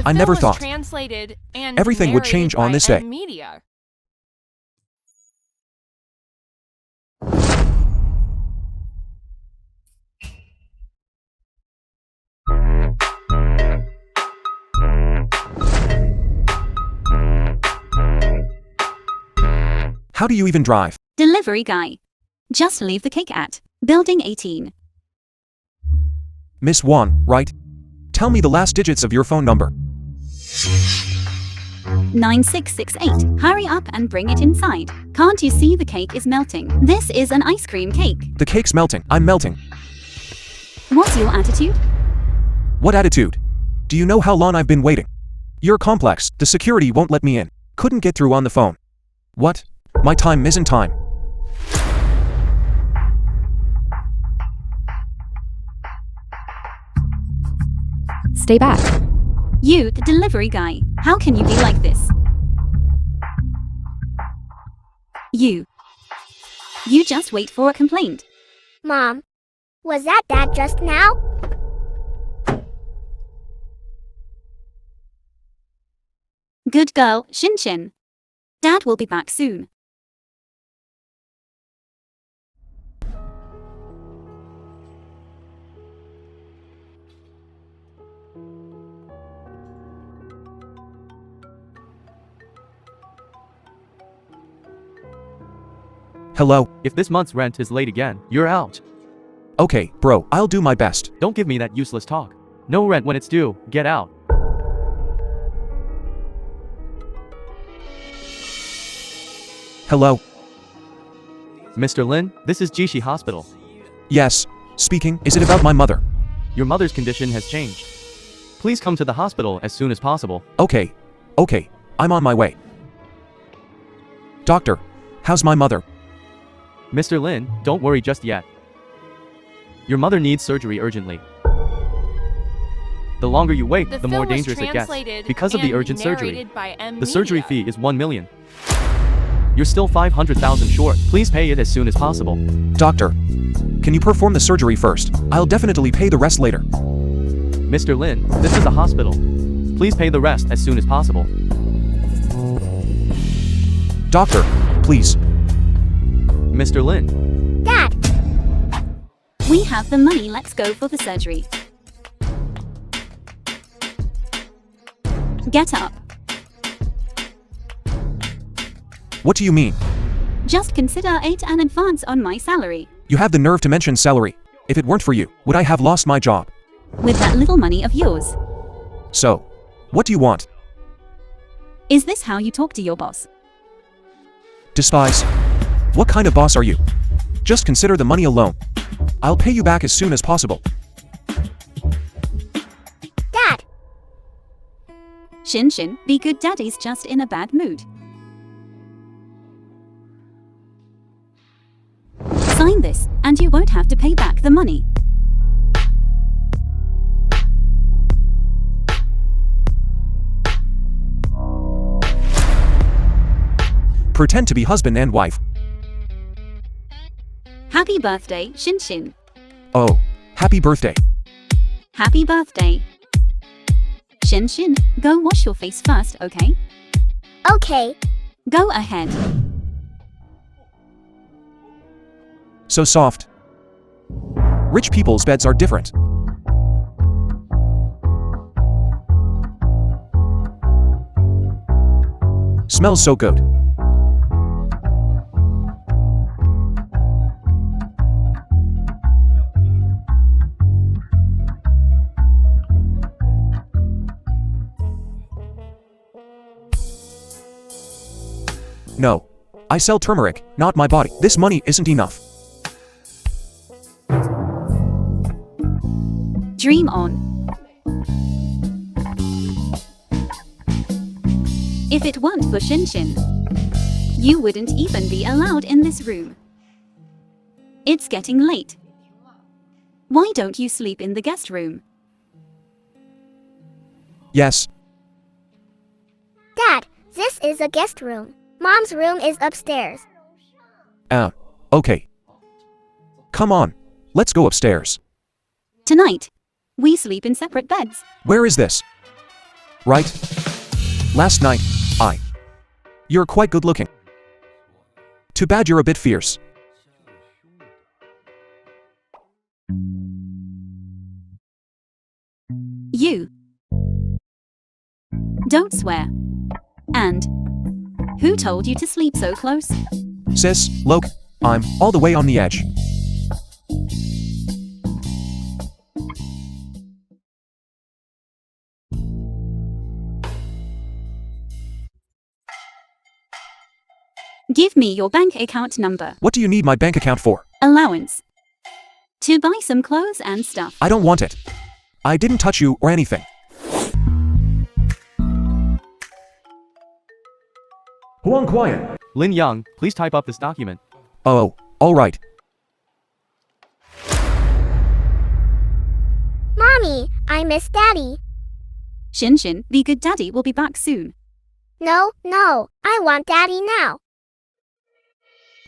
I never thought translated and everything would change on this day. Media. How do you even drive? Delivery guy. Just leave the cake at Building 18. Miss Wan, right? Tell me the last digits of your phone number. 9668. Hurry up and bring it inside. Can't you see the cake is melting? This is an ice cream cake. The cake's melting. I'm melting. What's your attitude? What attitude? Do you know how long I've been waiting? You're complex. The security won't let me in. Couldn't get through on the phone. What? My time isn't time. Stay back. You, the delivery guy. How can you be like this? You just wait for a complaint. Mom, was that Dad just now? Good girl, Shin. Dad will be back soon. Hello? If this month's rent is late again, you're out. Okay, bro, I'll do my best. Don't give me that useless talk. No rent when it's due, get out. Hello? Mr. Lin, this is Jishi Hospital. Yes, speaking. Is it about my mother? Your mother's condition has changed. Please come to the hospital as soon as possible. Okay, I'm on my way. Doctor, how's my mother? Mr. Lin, don't worry just yet. Your mother needs surgery urgently. The longer you wait, the more dangerous it gets because of the urgent surgery. The surgery fee is 1 million. You're still 500,000 short. Please pay it as soon as possible. Doctor, can you perform the surgery first? I'll definitely pay the rest later. Mr. Lin, this is a hospital. Please pay the rest as soon as possible. Doctor, please. Mr. Lin. Dad! We have the money, let's go for the surgery. Get up. What do you mean? Just consider it an advance on my salary. You have the nerve to mention salary. If it weren't for you, would I have lost my job? With that little money of yours. So, what do you want? Is this how you talk to your boss? Despise. What kind of boss are you? Just consider the money alone. I'll pay you back as soon as possible. Dad! Shin, be good, daddy's just in a bad mood. Sign this, and you won't have to pay back the money. Pretend to be husband and wife. Happy birthday, Shin. Oh, happy birthday. Happy birthday. Shin, go wash your face first, okay? Okay. Go ahead. So soft. Rich people's beds are different. Smells so good. No. I sell turmeric, not my body. This money isn't enough. Dream on. If it weren't for Shin, you wouldn't even be allowed in this room. It's getting late. Why don't you sleep in the guest room? Yes. Dad, this is a guest room. Mom's room is upstairs. Okay. Come on, let's go upstairs. Tonight, we sleep in separate beds. Where is this? right? Last night, You're quite good looking. Too bad you're a bit fierce. You. Don't swear. And who told you to sleep so close? Sis, look, I'm all the way on the edge. Give me your bank account number. What do you need my bank account for? Allowance. To buy some clothes and stuff. I don't want it. I didn't touch you or anything. Huang quiet. Lin Yang, please type up this document. Oh, all right. Mommy, I miss Daddy. Shinshin, the good daddy will be back soon. No, I want Daddy now.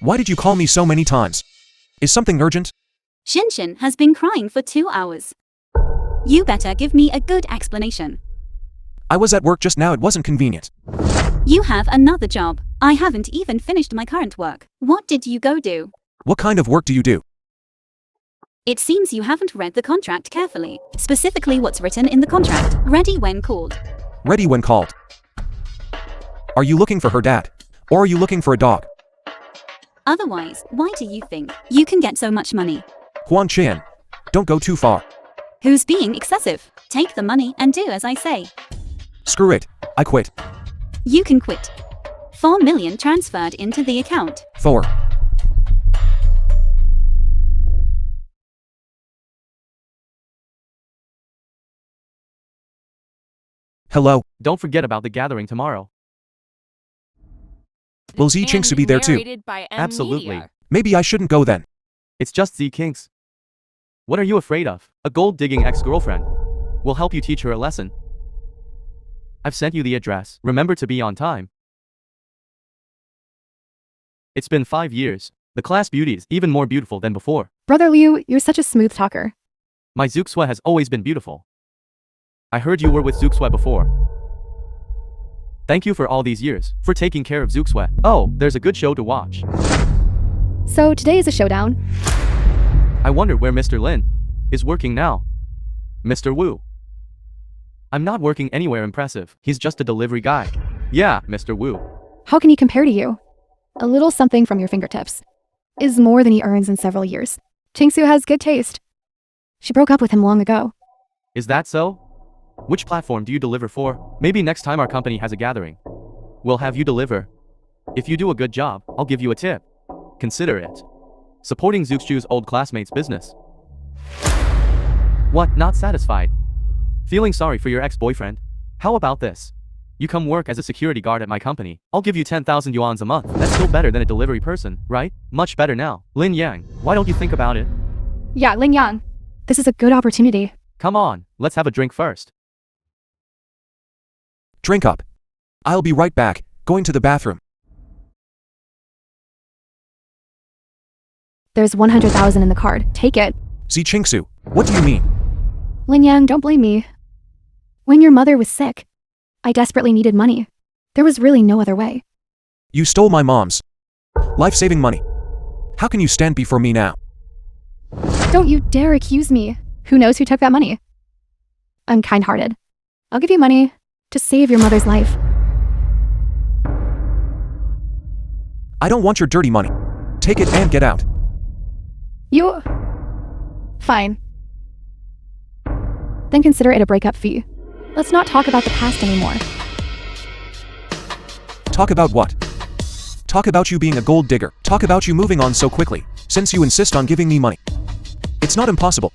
Why did you call me so many times? Is something urgent? Shinshin has been crying for 2 hours. You better give me a good explanation. I was at work just now, it wasn't convenient. You have another job. I haven't even finished my current work. What did you go do? What kind of work do you do? It seems you haven't read the contract carefully. Specifically what's written in the contract. Ready when called. Ready when called. Are you looking for her dad? Or are you looking for a dog? Otherwise, why do you think you can get so much money? Huan Qian, don't go too far. Who's being excessive? Take the money and do as I say. Screw it, I quit. You can quit. 4 million transferred into the account. 4. Hello, Don't forget about the gathering tomorrow. will CHapplNG be there too? Narrated by M Absolutely. Media. Maybe I shouldn't go then. It's just CHapplNG. What are you afraid of? A gold-digging ex-girlfriend. We'll help you teach her a lesson. I've sent you the address. Remember to be on time. It's been 5 years. The class beauty is even more beautiful than before. Brother Liu, you're such a smooth talker. My Zookswa has always been beautiful. I heard you were with Zookswa before. Thank you for all these years, for taking care of Zookswa. Oh, there's a good show to watch. So today is a showdown. I wonder where Mr. Lin is working now. Mr. Wu. I'm not working anywhere impressive. He's just a delivery guy. Yeah, Mr. Wu. How can he compare to you? A little something from your fingertips is more than he earns in several years. Tingsu has good taste. She broke up with him long ago. Is that so? Which platform do you deliver for? Maybe next time our company has a gathering, we'll have you deliver. If you do a good job, I'll give you a tip. Consider it. Supporting Zookschu's old classmates' business. What, not satisfied? Feeling sorry for your ex-boyfriend? How about this? You come work as a security guard at my company. I'll give you 10,000 yuans a month. That's still better than a delivery person, right? Much better now. Lin Yang, why don't you think about it? Yeah, Lin Yang. This is a good opportunity. Come on, let's have a drink first. Drink up. I'll be right back, going to the bathroom. There's 100,000 in the card. Take it. CHapplNG, what do you mean? Lin Yang, don't blame me. When your mother was sick, I desperately needed money. There was really no other way. You stole my mom's life-saving money. How can you stand before me now? Don't you dare accuse me. Who knows who took that money? I'm kind-hearted. I'll give you money to save your mother's life. I don't want your dirty money. Take it and get out. You... Fine. Then consider it a breakup fee. Let's not talk about the past anymore. Talk about what? Talk about you being a gold digger. Talk about you moving on so quickly, since you insist on giving me money. It's not impossible.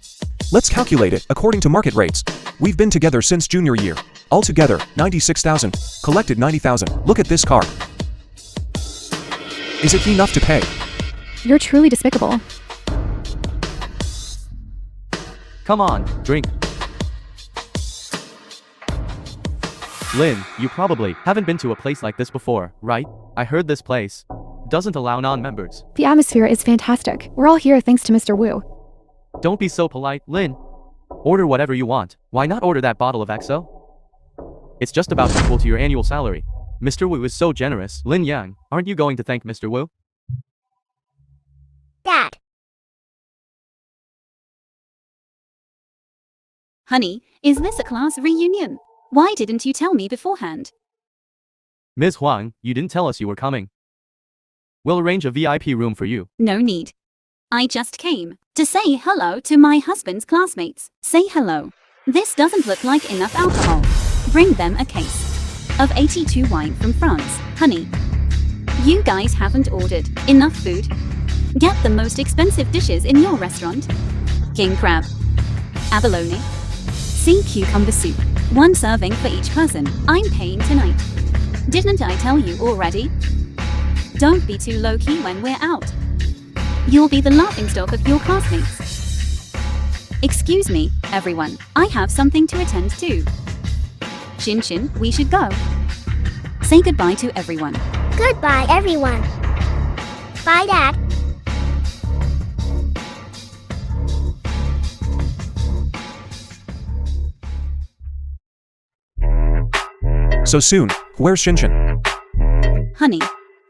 Let's calculate it according to market rates. We've been together since junior year. Altogether, 96,000. Collected 90,000. Look at this car. Is it enough to pay? You're truly despicable. Come on, drink. Lin, you probably haven't been to a place like this before, right? I heard this place doesn't allow non-members. The atmosphere is fantastic. We're all here thanks to Mr. Wu. Don't be so polite, Lin. Order whatever you want. Why not order that bottle of XO? It's just about equal to your annual salary. Mr. Wu is so generous. Lin Yang, aren't you going to thank Mr. Wu? Dad. Honey, is this a class reunion? Why didn't you tell me beforehand? Ms. Huang, you didn't tell us you were coming. We'll arrange a VIP room for you. No need. I just came to say hello to my husband's classmates. Say hello. This doesn't look like enough alcohol. Bring them a case of 82 wine from France. Honey, you guys haven't ordered enough food. Get the most expensive dishes in your restaurant. King crab, abalone, sea cucumber soup. 1 serving for each person. I'm paying tonight. Didn't I tell you already? Don't be too low-key when we're out. You'll be the laughingstock of your classmates. Excuse me, everyone. I have something to attend to. Shin, we should go. Say goodbye to everyone. Goodbye, everyone. Bye, Dad. So soon, where's Shinshin? Honey,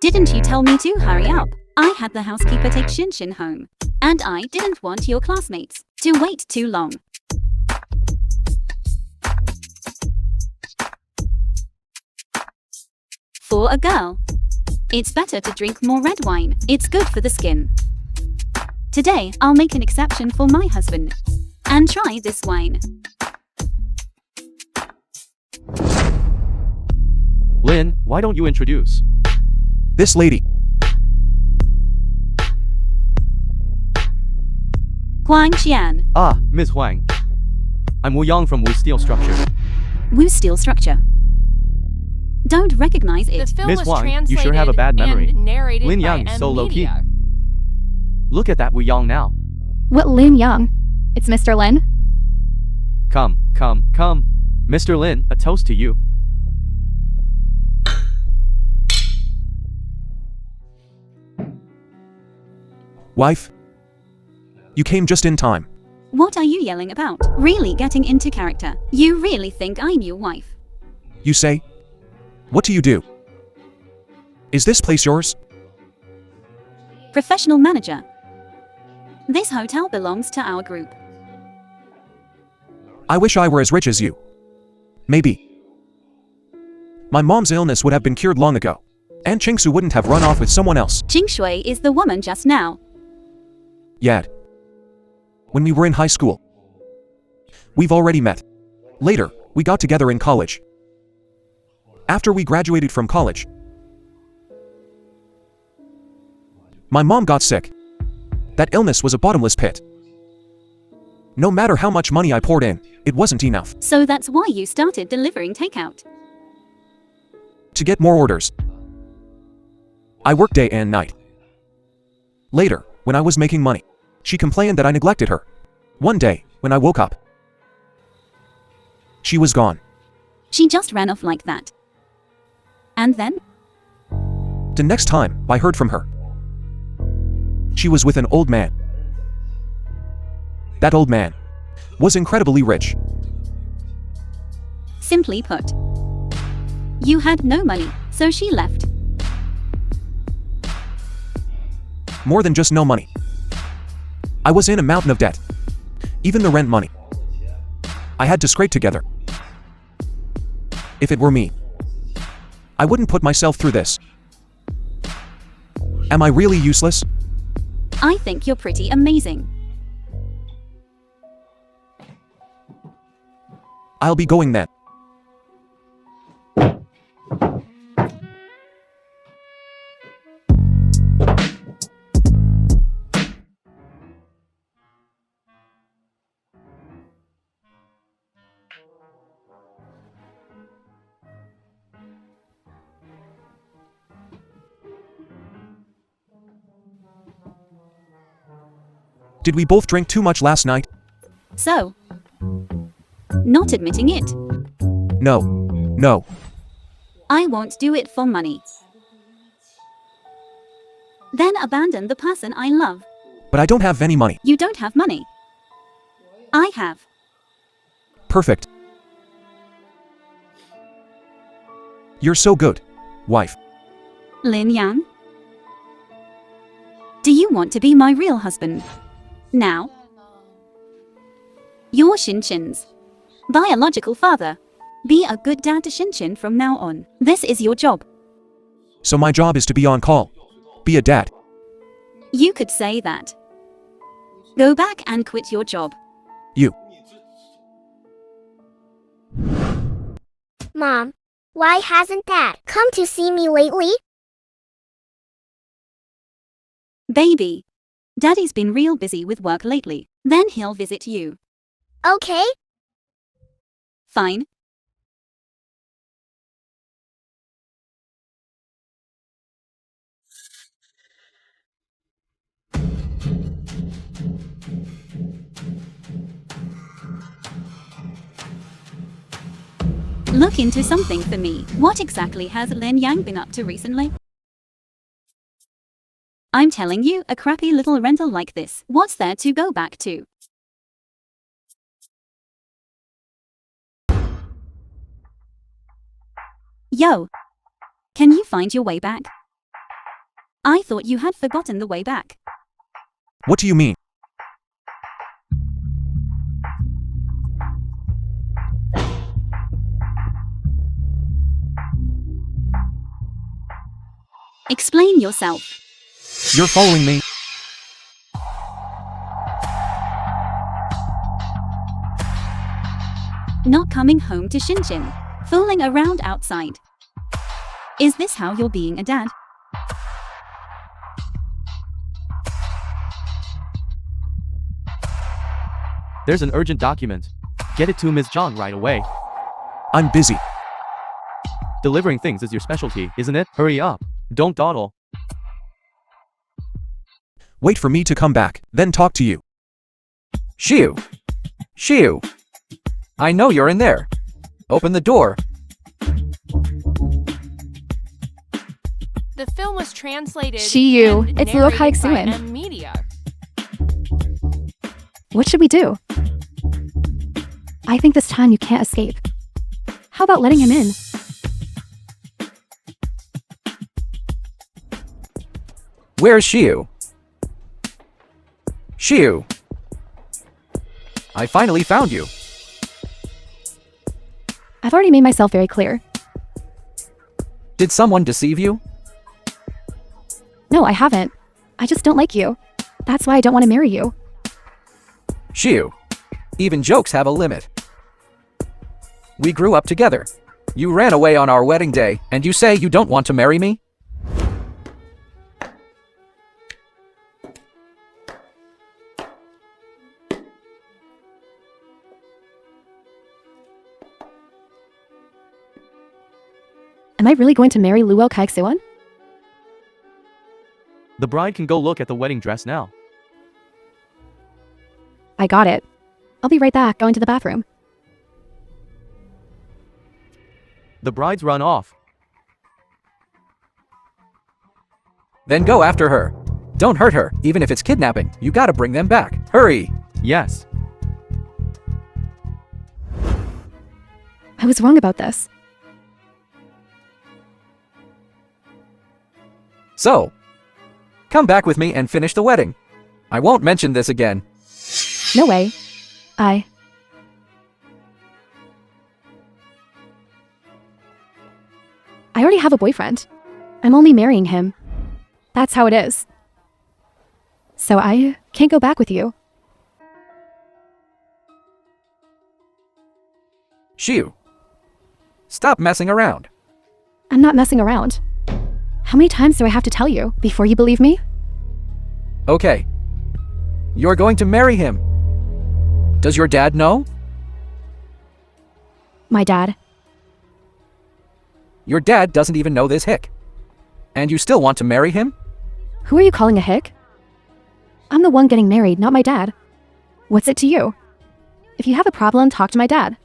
didn't you tell me to hurry up? I had the housekeeper take Shinshin home. And I didn't want your classmates to wait too long. For a girl, it's better to drink more red wine. It's good for the skin. Today, I'll make an exception for my husband and try this wine. Lin, why don't you introduce? This lady. Huang Qian, Ah, Ms. Huang. I'm Wu Yang from Wu Steel Structure. Wu Steel Structure. Don't recognize The it. film Ms. was Huang, you translated sure have a bad memory. and narrated Lin by Yang is so M low-key. Media. Look at that Wu Yang now. What Lin Yang? It's Mr. Lin? Come. Mr. Lin, a toast to you. Wife? You came just in time. What are you yelling about? Really getting into character. You really think I'm your wife? You say? What do you do? Is this place yours? Professional manager. This hotel belongs to our group. I wish I were as rich as you. Maybe. My mom's illness would have been cured long ago. And Chingsu wouldn't have run off with someone else. Jing Shui is the woman just now. Yet. When we were in high school. We've already met. Later, we got together in college. After we graduated from college, my mom got sick. That illness was a bottomless pit. No matter how much money I poured in, it wasn't enough. So that's why you started delivering takeout. To get more orders, I worked day and night. Later, when I was making money, she complained that I neglected her. One day, when I woke up, she was gone. She just ran off like that. And then? The next time I heard from her, she was with an old man. That old man was incredibly rich. Simply put, you had no money, so she left. More than just no money. I was in a mountain of debt. Even the rent money I had to scrape together. If it were me, I wouldn't put myself through this. Am I really useless? I think you're pretty amazing. I'll be going then. Did we both drink too much last night? So, not admitting it. No. I won't do it for money. Then abandon the person I love. But I don't have any money. You don't have money. I have. Perfect. You're so good, wife. Lin Yang? Do you want to be my real husband? Now? You're Shinchin's biological father. Be a good dad to Shinchin from now on. This is your job. So my job is to be on call. Be a dad. You could say that. Go back and quit your job. You. Mom, why hasn't Dad come to see me lately? Baby. Daddy's been real busy with work lately. Then he'll visit you. Okay. Fine. Look into something for me. What exactly has Lin Yang been up to recently? I'm telling you, a crappy little rental like this. What's there to go back to? Yo! Can you find your way back? I thought you had forgotten the way back. What do you mean? Explain yourself. You're following me? Not coming home to Shinchin. Fooling around outside. Is this how you're being a dad? There's an urgent document. Get it to Ms. Zhang right away. I'm busy. Delivering things is your specialty, isn't it? Hurry up. Don't dawdle. Wait for me to come back, then talk to you. SIêU. SIêU. I know you're in there. Open the door. The film was translated. SIêU. and It's Luo narrated by Kai-Suin. M Media. What should we do? I think this time you can't escape. How about letting him in? Where's SIêU? SIêU. I finally found you. I've already made myself very clear. Did someone deceive you? No, I haven't. I just don't like you. That's why I don't want to marry you. SIêU. Even jokes have a limit. We grew up together. You ran away on our wedding day, and you say you don't want to marry me? Am I really going to marry Luo Kai-Suin? The bride can go look at the wedding dress now. I got it. I'll be right back, going to the bathroom. The bride's run off. Then go after her. Don't hurt her, even if it's kidnapping. You gotta bring them back. Hurry! Yes. I was wrong about this. So, come back with me and finish the wedding. I won't mention this again. No way. I already have a boyfriend. I'm only marrying him. That's how it is. So I can't go back with you. SIêU. Stop messing around. I'm not messing around. How many times do I have to tell you before you believe me? Okay. You're going to marry him. Does your dad know? My dad. Your dad doesn't even know this hick. And you still want to marry him? Who are you calling a hick? I'm the one getting married, not my dad. What's it to you? If you have a problem, talk to my dad.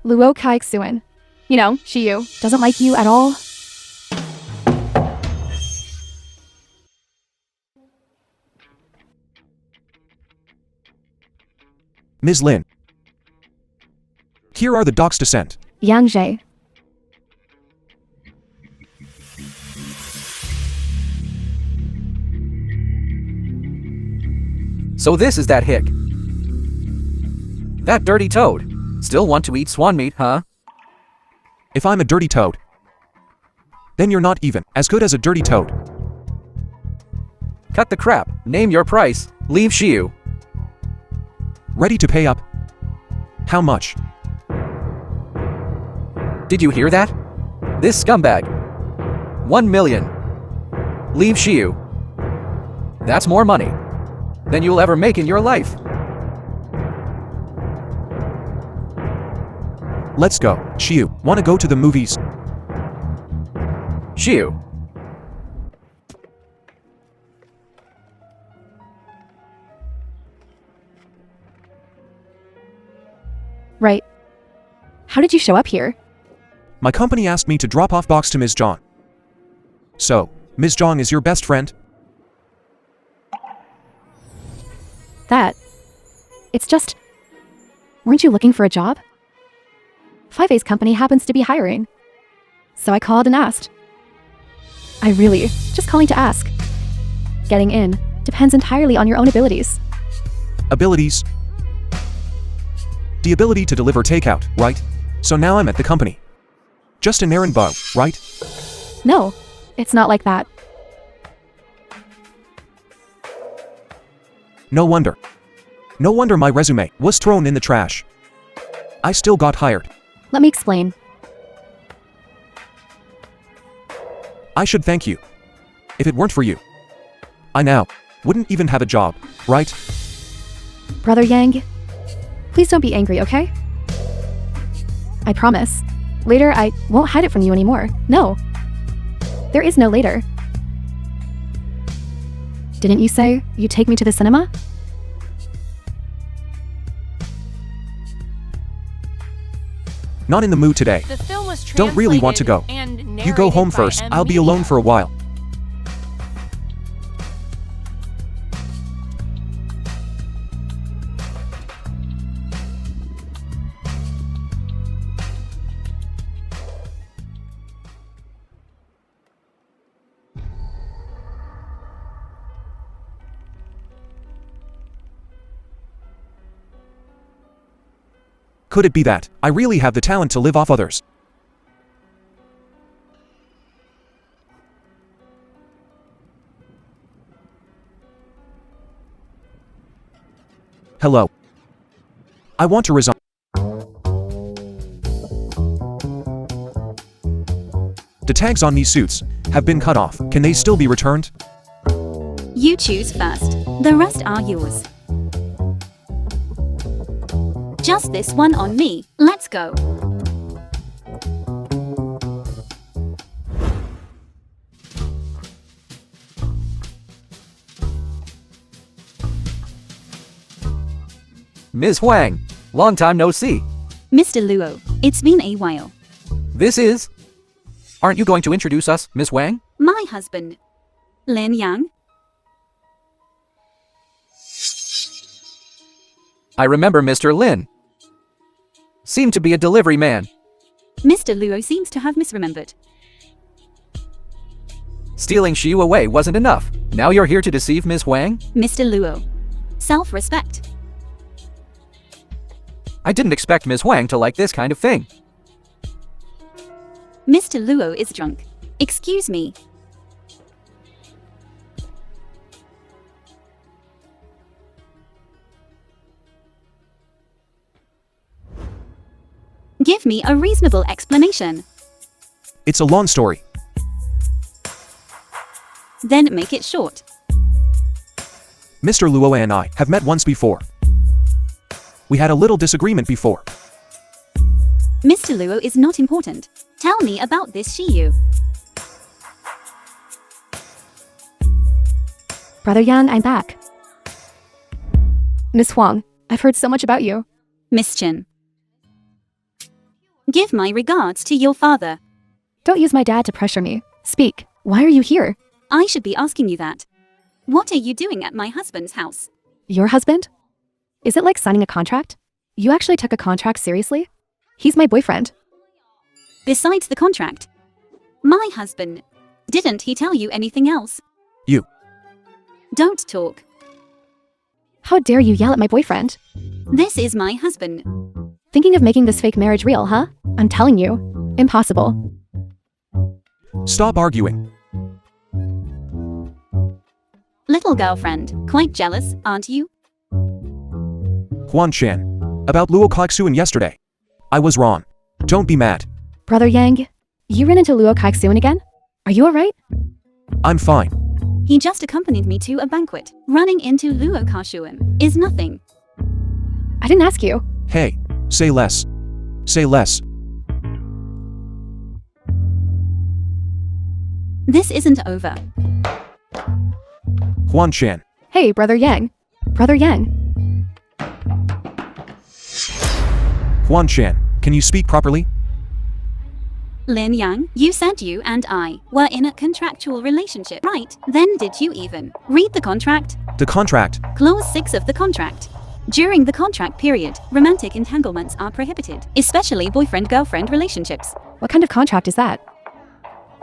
Luo Kai-Suin. You know, SIêU doesn't like you at all. Ms. Lin. Here are the docs to send. Yang Zhe. So this is that hick. That dirty toad. Still want to eat swan meat, huh? If I'm a dirty toad, then you're not even as good as a dirty toad. Cut the crap. Name your price. Leave SIЄU. Ready to pay up? How much? Did you hear that? This scumbag. 1 million. Leave SIЄU. That's more money than you'll ever make in your life. Let's go. SIЄU, wanna go to the movies? SIÉU. Right. How did you show up here? My company asked me to drop off box to Ms. Zhang. So, Ms. Zhang is your best friend? It's just... Weren't you looking for a job? 5A's company happens to be hiring. So I called and asked. Just calling to ask. Getting in depends entirely on your own abilities. Abilities? The ability to deliver takeout, right? So now I'm at the company. Just an errand boy, right? No, it's not like that. No wonder. No wonder my resume was thrown in the trash. I still got hired. Let me explain. I should thank you. If it weren't for you, I now wouldn't even have a job, right? Brother Yang, please don't be angry, okay? I promise. Later, I won't hide it from you anymore. No. There is no later. Didn't you say you'd take me to the cinema? Not in the mood today. The film was Don't really want to go. You go home first, I'll be alone for a while. Could it be that I really have the talent to live off others? Hello. I want to resign. The tags on these suits have been cut off. Can they still be returned? You choose first. The rest are yours. Just this one on me. Let's go. Ms. Huang, long time no see. Mr. Luo, it's been a while. This is... Aren't you going to introduce us, Ms. Huang? My husband, Lin Yang. I remember Mr. Lin. Seemed to be a delivery man. Mr. Luo seems to have misremembered. Stealing SIÉU away wasn't enough. Now you're here to deceive Ms. Huang? Mr. Luo. Self-respect. I didn't expect Ms. Huang to like this kind of thing. Mr. Luo is drunk. Excuse me. Give me a reasonable explanation. It's a long story. Then make it short. Mr. Luo and I have met once before. We had a little disagreement before. Mr. Luo is not important. Tell me about this SIÉU. Brother Yang, I'm back. Miss Huang, I've heard so much about you. Miss Chen. Give my regards to your father. Don't use my dad to pressure me. Speak. Why are you here? I should be asking you that. What are you doing at my husband's house? Your husband? Is it like signing a contract? You actually took a contract seriously? He's my boyfriend. Besides the contract, my husband. Didn't he tell you anything else? You. Don't talk. How dare you yell at my boyfriend? This is my husband. Thinking of making this fake marriage real, huh? I'm telling you. Impossible. Stop arguing. Little girlfriend, quite jealous, aren't you? Huan Chan. About Luo CHmiejNG yesterday. I was wrong. Don't be mad. Brother Yang, you ran into Luo CHmiejNG again? Are you alright? I'm fine. He just accompanied me to a banquet. Running into Luo CHალაქis nothing. I didn't ask you. Hey, say less. Say less. This isn't over. Huan Chan. Hey, Brother Yang. Brother Yang. Huan Chan, can you speak properly? Lin Yang, you said you and I were in a contractual relationship, right? Then did you even read the contract? The contract. Clause 6 of the contract. During the contract period, romantic entanglements are prohibited, especially boyfriend-girlfriend relationships. What kind of contract is that?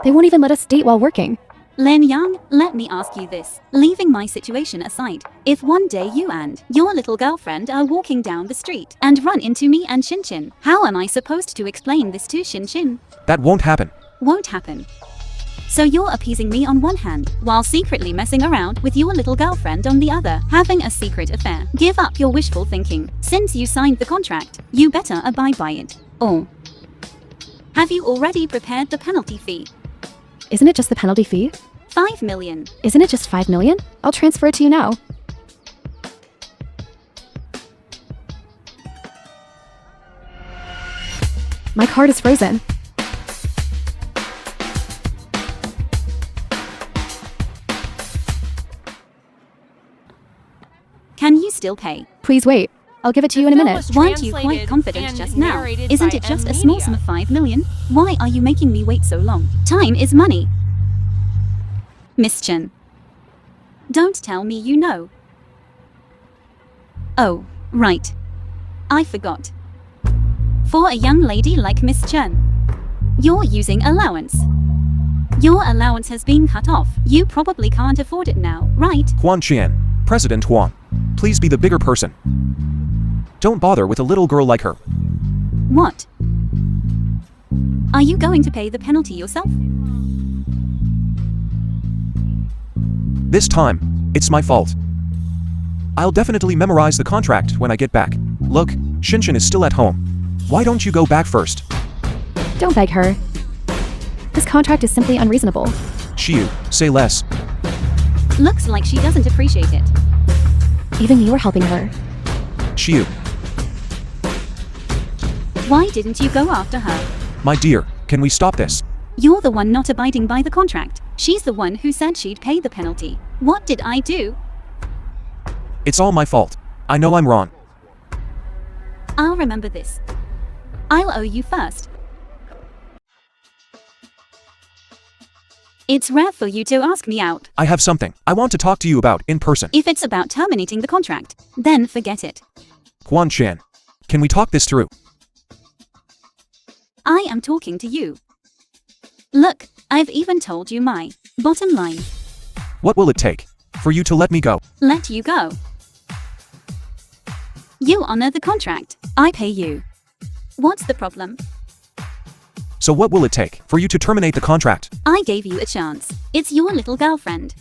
They won't even let us date while working. Lin Yang, let me ask you this. Leaving my situation aside, if one day you and your little girlfriend are walking down the street and run into me and Xin, how am I supposed to explain this to Xin? That won't happen. Won't happen. So you're appeasing me on one hand, while secretly messing around with your little girlfriend on the other, having a secret affair. Give up your wishful thinking. Since you signed the contract, you better abide by it. Or have you already prepared the penalty fee? Isn't it just the penalty fee? 5 million. Isn't it just 5 million? I'll transfer it to you now. My card is frozen. Can you still pay? Please wait. I'll give it to you in a minute. Weren't you quite confident just now? Isn't it just a small sum of 5 million? Why are you making me wait so long? Time is money. Miss Chen. Don't tell me you know. Oh, right. I forgot. For a young lady like Miss Chen, you're using allowance. Your allowance has been cut off. You probably can't afford it now, right? Huan Chan, President Huan. Please be the bigger person. Don't bother with a little girl like her. What? Are you going to pay the penalty yourself? This time, it's my fault. I'll definitely memorize the contract when I get back. Look, Xin is still at home. Why don't you go back first? Don't beg her. This contract is simply unreasonable. Xiu, say less. Looks like she doesn't appreciate it. Even you are helping her. Xiu, Why didn't you go after her? my dear, can we stop this? You're the one not abiding by the contract. She's the one who said she'd pay the penalty. What did I do? It's all my fault. I know I'm wrong. I'll remember this. I'll owe you first. It's rare for you to ask me out. I have something I want to talk to you about in person. If it's about terminating the contract, then forget it. Huan Chan, can we talk this through? I am talking to you. Look, I've even told you my bottom line. What will it take for you to let me go? Let you go. You honor the contract. I pay you. What's the problem? So what will it take for you to terminate the contract? I gave you a chance. It's your little girlfriend.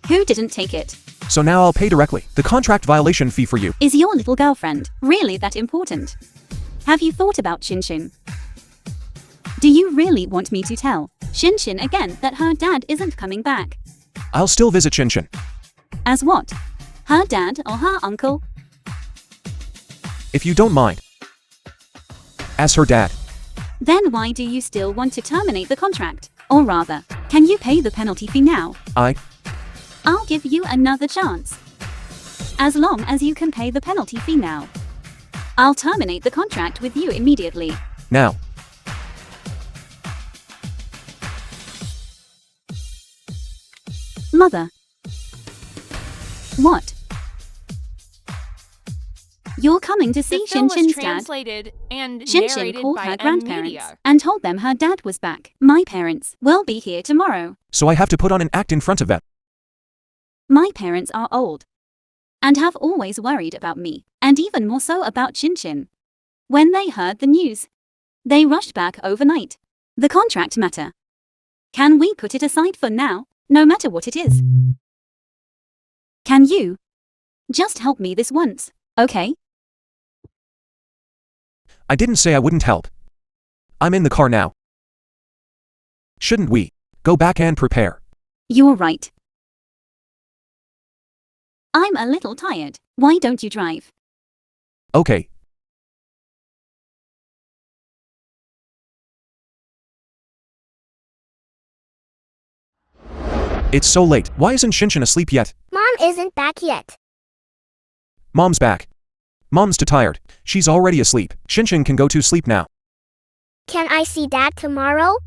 Who didn't take it? So now I'll pay directly the contract violation fee for you. Is your little girlfriend really that important? Have you thought about Xin? Do you really want me to tell Xin again that her dad isn't coming back? I'll still visit Xin. As what? Her dad or her uncle? If you don't mind. As her dad. Then why do you still want to terminate the contract? Or rather, can you pay the penalty fee now? I'll give you another chance. As long as you can pay the penalty fee now. I'll terminate the contract with you immediately. Now. Mother. What? You're coming to see The film was Xin dad? translated and Xin narrated called by her M grandparents Media. and told them her dad was back. My parents will be here tomorrow. So I have to put on an act in front of them. My parents are old. and have always worried about me, and even more so about CHapplNG. When they heard the news, they rushed back overnight. The contract matter. Can we put it aside for now, no matter what it is? Can you just help me this once, okay? I didn't say I wouldn't help. I'm in the car now. Shouldn't we go back and prepare? You're right. I'm a little tired. Why don't you drive? Okay. It's so late. Why isn't CHapplNG asleep yet? Mom isn't back yet. Mom's back. Mom's too tired. She's already asleep. CHapplNG can go to sleep now. Can I see Dad tomorrow?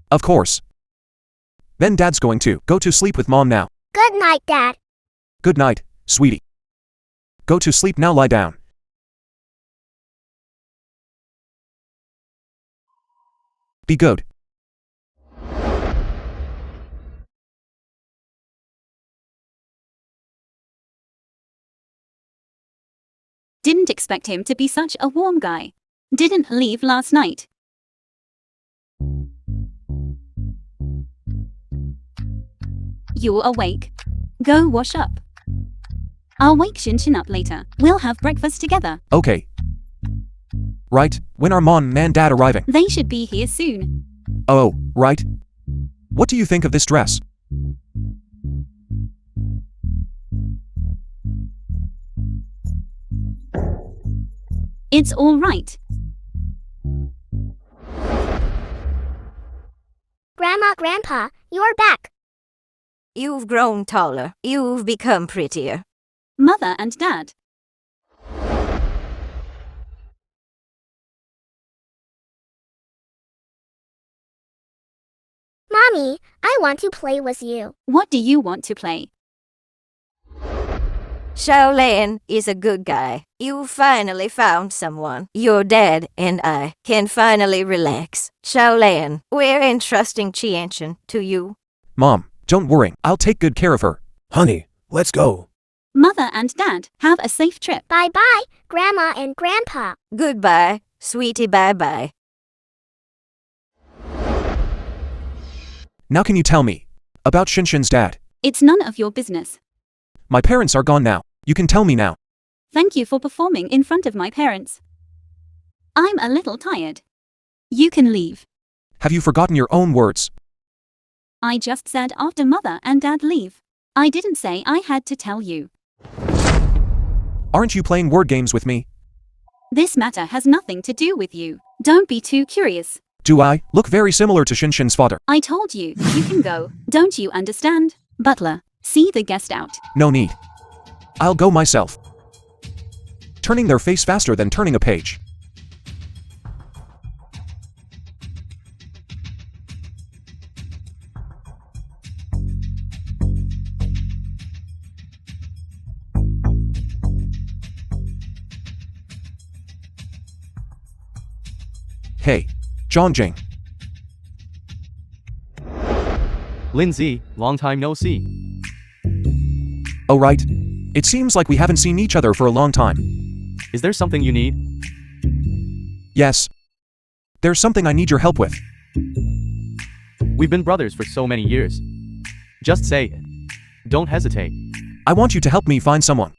Of course. Then Dad's going to go to sleep with Mom now. Good night, Dad. Good night, sweetie. Go to sleep now, lie down. Be good. Didn't expect him to be such a warm guy. Didn't leave last night. You're awake. Go wash up. I'll wake CHapplNG up later. We'll have breakfast together. Okay. Right, when are Mom and Dad arriving? They should be here soon. Oh, right. What do you think of this dress? It's all right. Grandma, Grandpa, you're back. You've grown taller. You've become prettier. Mother and Dad. Mommy, I want to play with you. What do you want to play? SASSY is a good guy. You finally found someone. Your dad and I can finally relax. SASSY, we're entrusting CHapplNG to you. Mom, don't worry. I'll take good care of her. Honey, let's go. Mother and Dad, have a safe trip. Bye-bye, Grandma and Grandpa. Goodbye, sweetie, bye-bye. Now can you tell me about CHapplNG's dad? It's none of your business. My parents are gone now. You can tell me now. Thank you for performing in front of my parents. I'm a little tired. You can leave. Have you forgotten your own words? I just said after Mother and Dad leave. I didn't say I had to tell you. Aren't you playing word games with me? This matter has nothing to do with you. Don't be too curious. Do I look very similar to CHapplNG's father? I told you, you can go. Don't you understand? Butler, see the guest out. No need. I'll go myself. Turning their face faster than turning a page. Hey, CHapplNG. Lindsay, long time no see. Oh right. It seems like we haven't seen each other for a long time. Is there something you need? Yes. There's something I need your help with. We've been brothers for so many years. Just say it. Don't hesitate. I want you to help me find someone.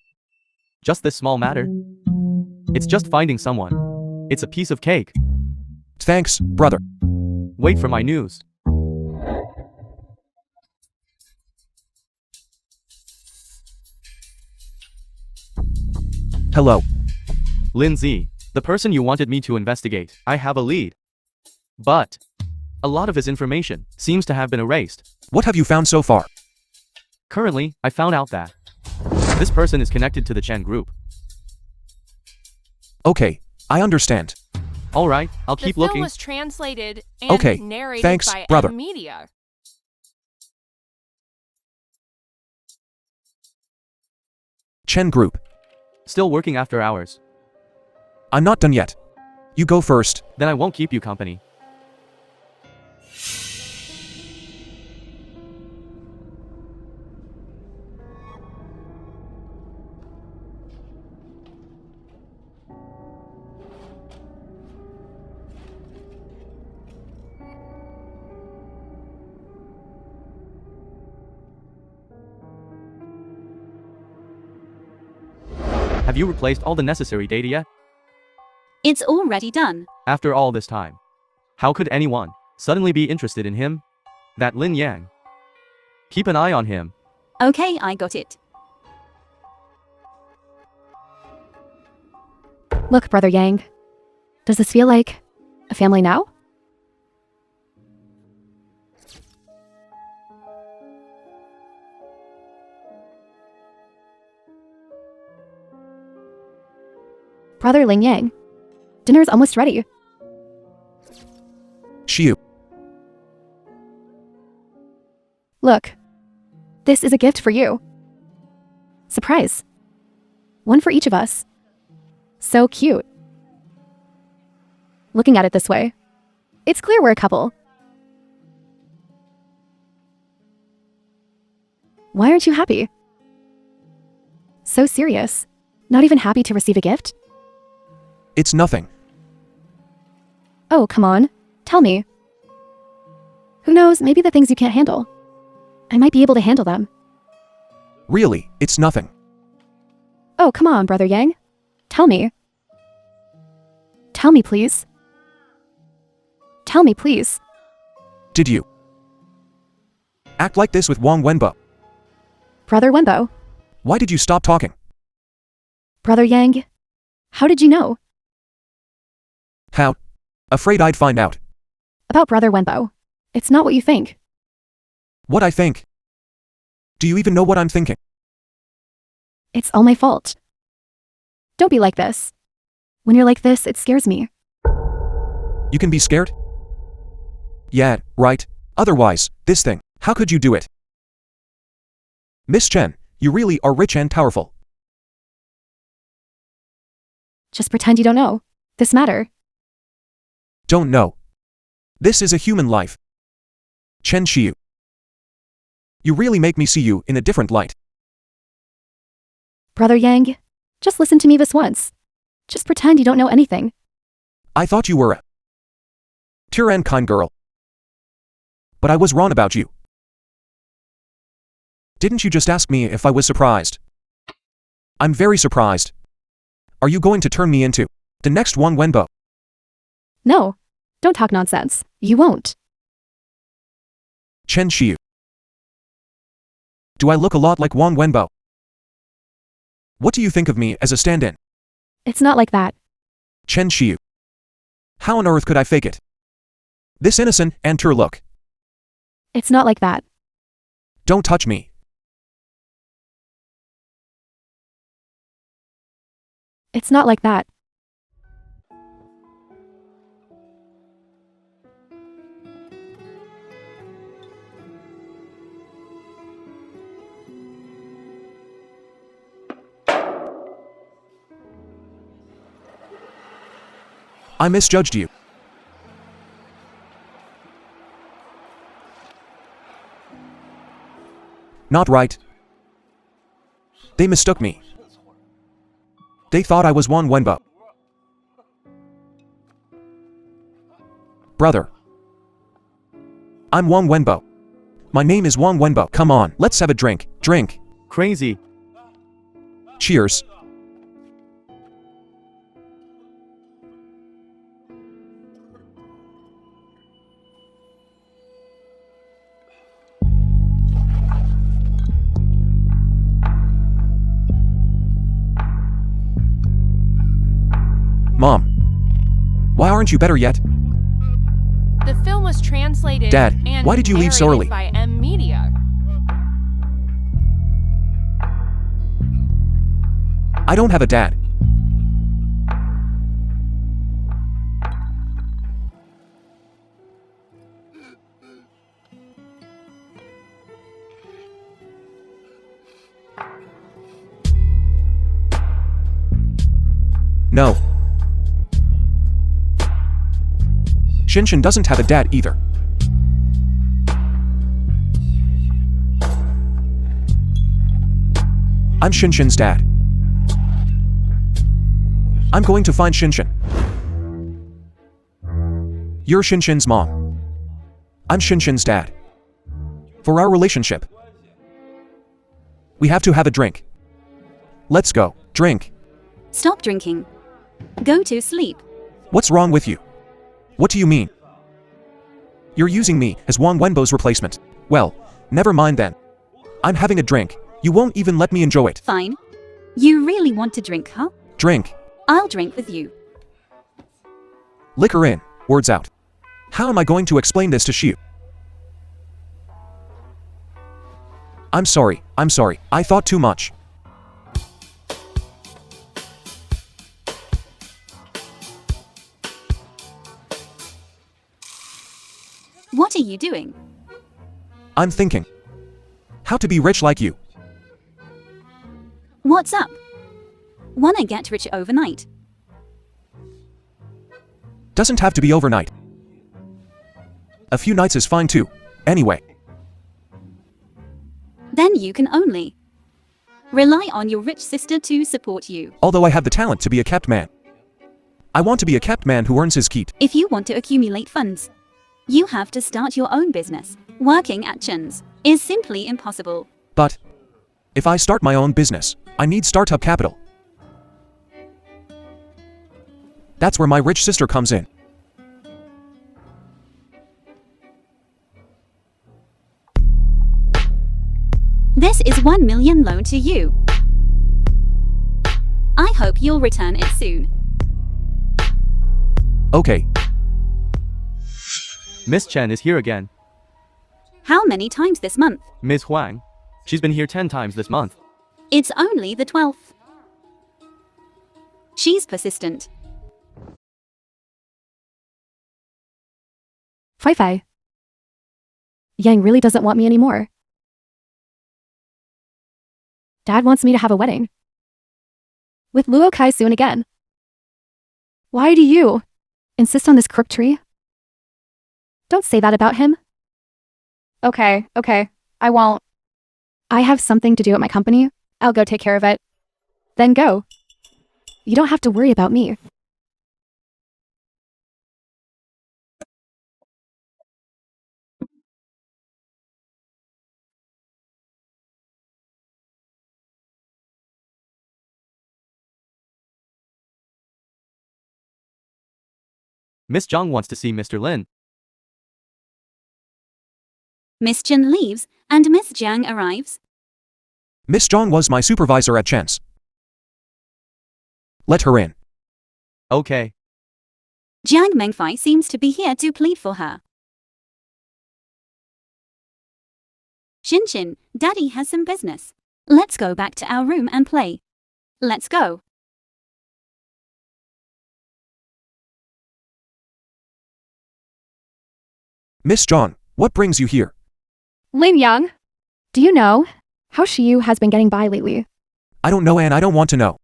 Just this small matter. It's just finding someone. It's a piece of cake. Thanks, brother. Wait for my news. Hello. Lindsay, the person you wanted me to investigate, I have a lead. But a lot of his information seems to have been erased. What have you found so far? Currently, I found out that this person is connected to the CHapplNG group. Okay, I understand. Alright, I'll keep The film looking. was translated and Okay, narrated thanks, by brother. Media. CHapplNG Group. Still working after hours. I'm not done yet. You go first. Then I won't keep you company. Have you replaced all the necessary data yet? It's already done. After all this time, how could anyone suddenly be interested in him? That Lin Yang. Keep an eye on him. Okay, I got it. Look, Brother Yang. Does this feel like a family now? Brother Ling Yang, dinner's almost ready. SIЄU. Look, this is a gift for you. Surprise. One for each of us. So cute. Looking at it this way, it's clear we're a couple. Why aren't you happy? So serious. Not even happy to receive a gift? It's nothing. Oh, come on. Tell me. Who knows, maybe the things you can't handle. I might be able to handle them. Really, it's nothing. Oh, come on, Brother Yang. Tell me. Tell me, please. Tell me, please. Did you act like this with Wang Wenbo? Brother Wenbo. Why did you stop talking? Brother Yang. How did you know? How? Afraid I'd find out. About Brother Wenbo. It's not what you think. What I think? Do you even know what I'm thinking? It's all my fault. Don't be like this. When you're like this, it scares me. You can be scared? Yeah, right. Otherwise, this thing, how could you do it? Miss Chen, you really are rich and powerful. Just pretend you don't know. This matter. Don't know. This is a human life. Chen SIЄU. You really make me see you in a different light. Brother Yang, just listen to me this once. Just pretend you don't know anything. I thought you were a pure and kind girl. But I was wrong about you. Didn't you just ask me if I was surprised? I'm very surprised. Are you going to turn me into the next Wang Wenbo? No. Don't talk nonsense. You won't. Chen SIЄU. Do I look a lot like Wang Wenbo? What do you think of me as a stand-in? It's not like that. Chen SIЄU. How on earth could I fake it? This innocent and pure look. It's not like that. Don't touch me. It's not like that. I misjudged you. Not right. They mistook me. They thought I was Wang Wenbo. Brother. I'm Wang Wenbo. My name is Wang Wenbo. Come on, let's have a drink. Drink. Crazy. Cheers. Mom. Why aren't you better yet? The film was translated Dad, and why did you leave so narrated early? by M Media. I don't have a dad. No. Shinshin doesn't have a dad either. I'm Shinshin's dad. I'm going to find Shinshin. You're Shinshin's mom. I'm Shinshin's dad. For our relationship, we have to have a drink. Let's go. Drink. Stop drinking. Go to sleep. What's wrong with you? What do you mean? You're using me as Wang Wenbo's replacement. Well, never mind then. I'm having a drink. You won't even let me enjoy it. Fine. You really want to drink, huh? Drink. I'll drink with you. Liquor in, words out. How am I going to explain this to XIЄU? I'm sorry. I thought too much. What are you doing? I'm thinking. How to be rich like you. What's up? Wanna get rich overnight? Doesn't have to be overnight. A few nights is fine too. Anyway. Then you can only rely on your rich sister to support you. Although I have the talent to be a kept man. I want to be a kept man who earns his keep. If you want to accumulate funds, you have to start your own business. Working at CHයෙNG is simply impossible. But if I start my own business, I need startup capital. That's where my rich sister comes in. This is 1 million loan to you. I hope you'll return it soon. Okay. Miss Chen is here again. How many times this month? Ms. Huang. She's been here 10 times this month. It's only the 12th. She's persistent. Fei. Yang really doesn't want me anymore. Dad wants me to have a wedding. With Luo Kai soon again. Why do you insist on this crook tree? Don't say that about him. Okay, I won't. I have something to do at my company. I'll go take care of it. Then go. You don't have to worry about me. Miss Zhang wants to see Mr. Lin. Miss Chen leaves, and Miss Jiang arrives. Miss Zhang was my supervisor at CHЄNG. Let her in. Okay. Jiang Mengfei seems to be here to plead for her. Xin, Daddy has some business. Let's go back to our room and play. Let's go. Miss Zhang, what brings you here? Lin Yang, do you know how XIЄU has been getting by lately? I don't know and I don't want to know.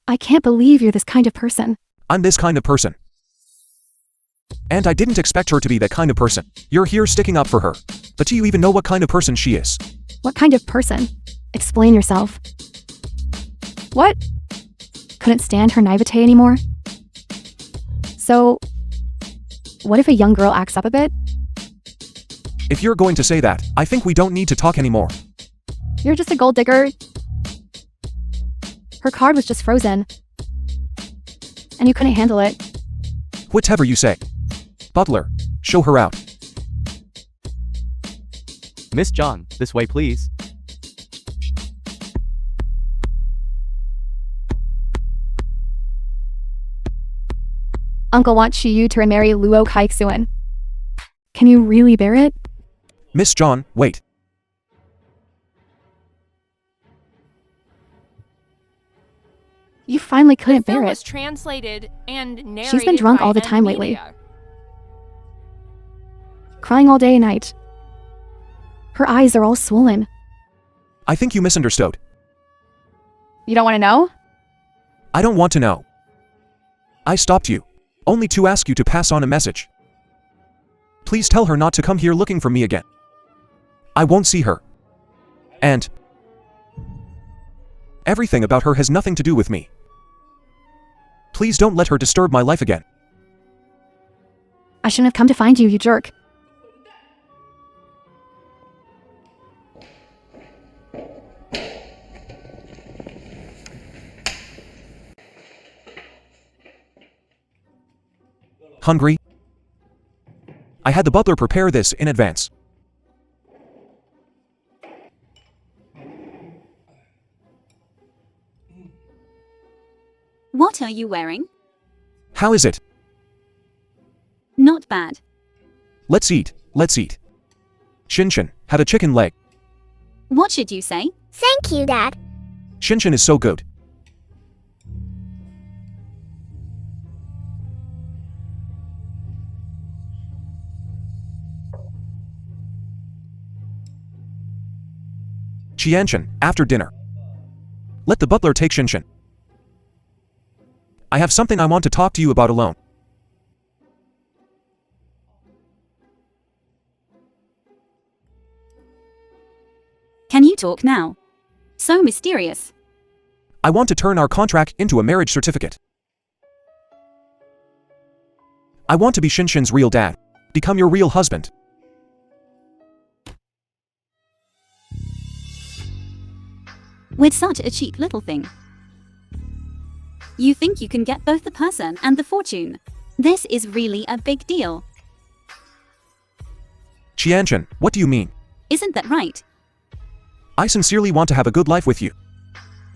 I can't believe you're this kind of person. I'm this kind of person. And I didn't expect her to be that kind of person. You're here sticking up for her. But do you even know what kind of person she is? What kind of person? Explain yourself. What? Couldn't stand her naivete anymore? So, what if a young girl acts up a bit? If you're going to say that, I think we don't need to talk anymore. You're just a gold digger. Her card was just frozen. And you couldn't handle it. Whatever you say. Butler, show her out. Miss Zhang, this way please. Uncle wants XIЄU to remarry Luo Kai Xuan. Can you really bear it? Miss Zhang, wait. You finally couldn't The film bear was it. translated and narrated She's been drunk by all the N time lately. Media. Crying all day and night. Her eyes are all swollen. I think you misunderstood. You don't want to know? I don't want to know. I stopped you. Only to ask you to pass on a message. Please tell her not to come here looking for me again. I won't see her. And everything about her has nothing to do with me. Please don't let her disturb my life again. I shouldn't have come to find you, you jerk. Hungry? I had the butler prepare this in advance. What are you wearing? How is it? Not bad. Let's eat, let's eat. Shinshin had a chicken leg. What should you say? Thank you, Dad. Shinshin is so good. CHమరియNG, after dinner. Let the butler take Shinshin. I have something I want to talk to you about alone. Can you talk now? So mysterious. I want to turn our contract into a marriage certificate. I want to be Shinshin's real dad. Become your real husband. With such a cheap little thing. You think you can get both the person and the fortune. This is really a big deal. CHమరియNG, what do you mean? Isn't that right? I sincerely want to have a good life with you.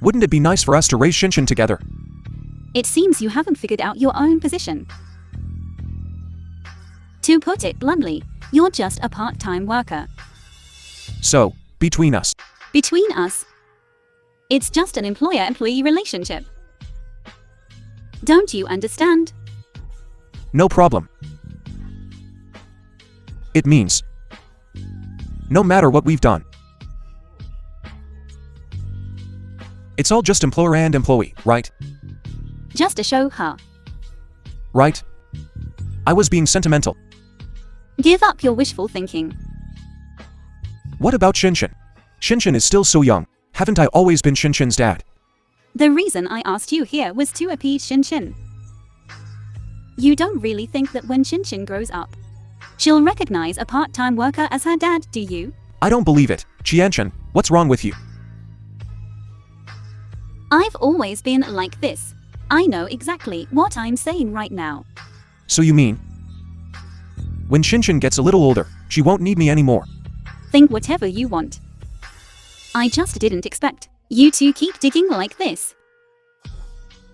Wouldn't it be nice for us to raise Shinshin together? It seems you haven't figured out your own position. To put it bluntly, you're just a part-time worker. So, between us. Between us, it's just an employer-employee relationship. Don't you understand? No problem. It means, no matter what we've done, it's all just employer and employee, right? Just to show her. Right? I was being sentimental. Give up your wishful thinking. What about Shinshin? Shinshin is still so young. Haven't I always been Shinshin's dad? The reason I asked you here was to appease Shinshin. You don't really think that when Shinshin grows up, she'll recognize a part-time worker as her dad, do you? I don't believe it. CHమరియNG, what's wrong with you? I've always been like this. I know exactly what I'm saying right now. So you mean, when Shinshin gets a little older, she won't need me anymore? Think whatever you want. I just didn't expect you to keep digging like this.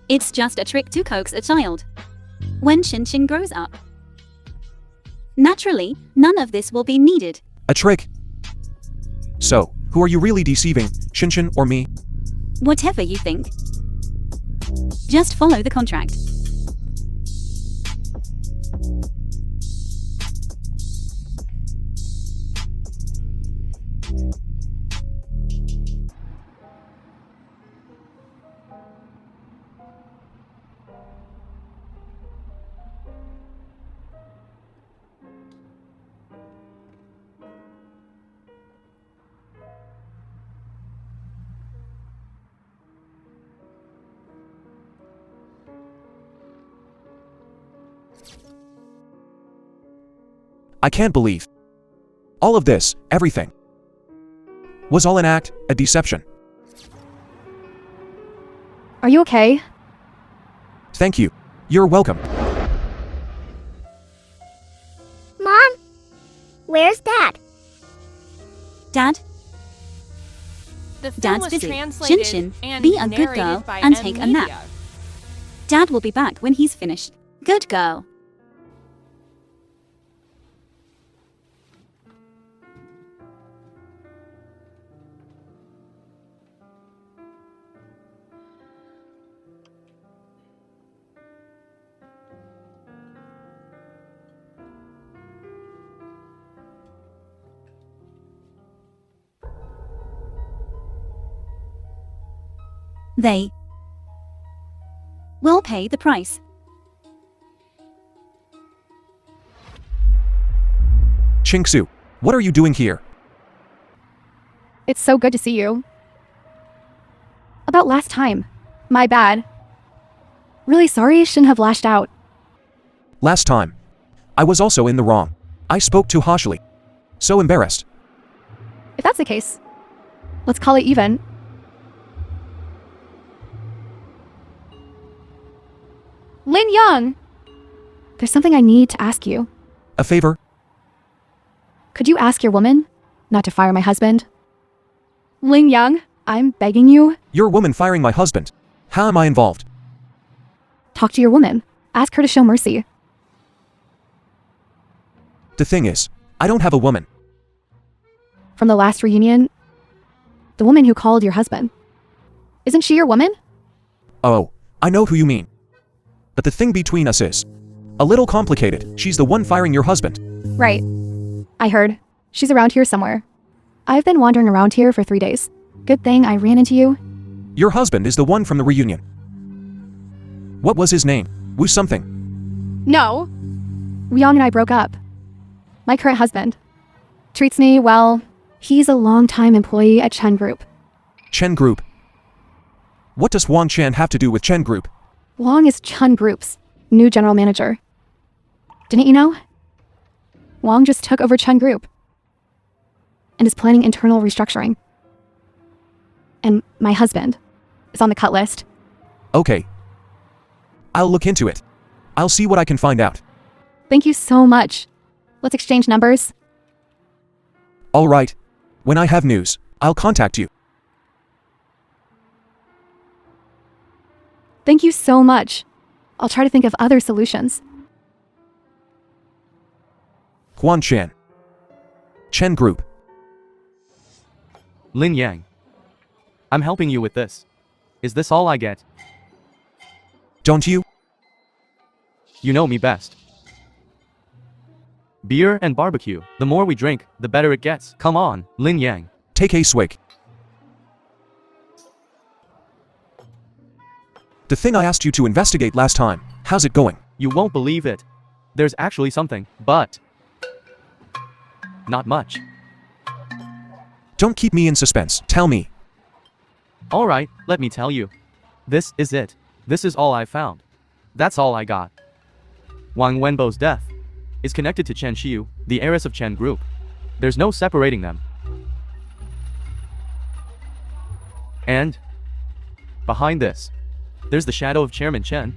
It's just a trick to coax a child. When Shinshin grows up, naturally, none of this will be needed. A trick? So, who are you really deceiving, Shinshin or me? Whatever you think. Just follow the contract. I can't believe. All of this, everything, was all an act, a deception. Are you okay? Thank you. You're welcome. Mom? Where's Dad? Dad? The film Dad's was busy. translated Shinshin, and be a good narrated girl by and M take a nap. Media. Dad will be back when he's finished. Good girl. They will pay the price. Chingsu, what are you doing here? It's so good to see you. About last time. My bad. Really sorry, shouldn't have lashed out. Last time, I was also in the wrong. I spoke too harshly. So embarrassed. If that's the case, let's call it even. Lin Young! There's something I need to ask you. A favor? Could you ask your woman not to fire my husband? Ling Yang, I'm begging you. Your woman firing my husband. How am I involved? Talk to your woman. Ask her to show mercy. The thing is, I don't have a woman. From the last reunion, the woman who called your husband. Isn't she your woman? Oh, I know who you mean. But the thing between us is a little complicated. She's the one firing your husband. Right. I heard. She's around here somewhere. I've been wandering around here for 3 days. Good thing I ran into you. Your husband is the one from the reunion. What was his name? Wu something. No. Ryong and I broke up. My current husband treats me well. He's a long-time employee at CHયેNG Group. CHયેNG Group. What does Wang Chen have to do with CHયેNG Group? Wang is CHયેNG Group's new general manager. Didn't you know? Wang just took over CHયેNG Group and is planning internal restructuring. And my husband is on the cut list. Okay. I'll look into it. I'll see what I can find out. Thank you so much. Let's exchange numbers. All right. When I have news, I'll contact you. Thank you so much. I'll try to think of other solutions. Huan Chen. CHયેNG Group. Lin Yang. I'm helping you with this. Is this all I get? Don't you? You know me best. Beer and barbecue. The more we drink, the better it gets. Come on, Lin Yang. Take a swig. The thing I asked you to investigate last time, how's it going? You won't believe it. There's actually something, but not much. Don't keep me in suspense. Tell me. Alright, let me tell you. This is it. This is all I found. That's all I got. Wang Wenbo's death is connected to Chen Xiu, the heiress of CHયેNG Group. There's no separating them. And behind this, there's the shadow of Chairman Chen.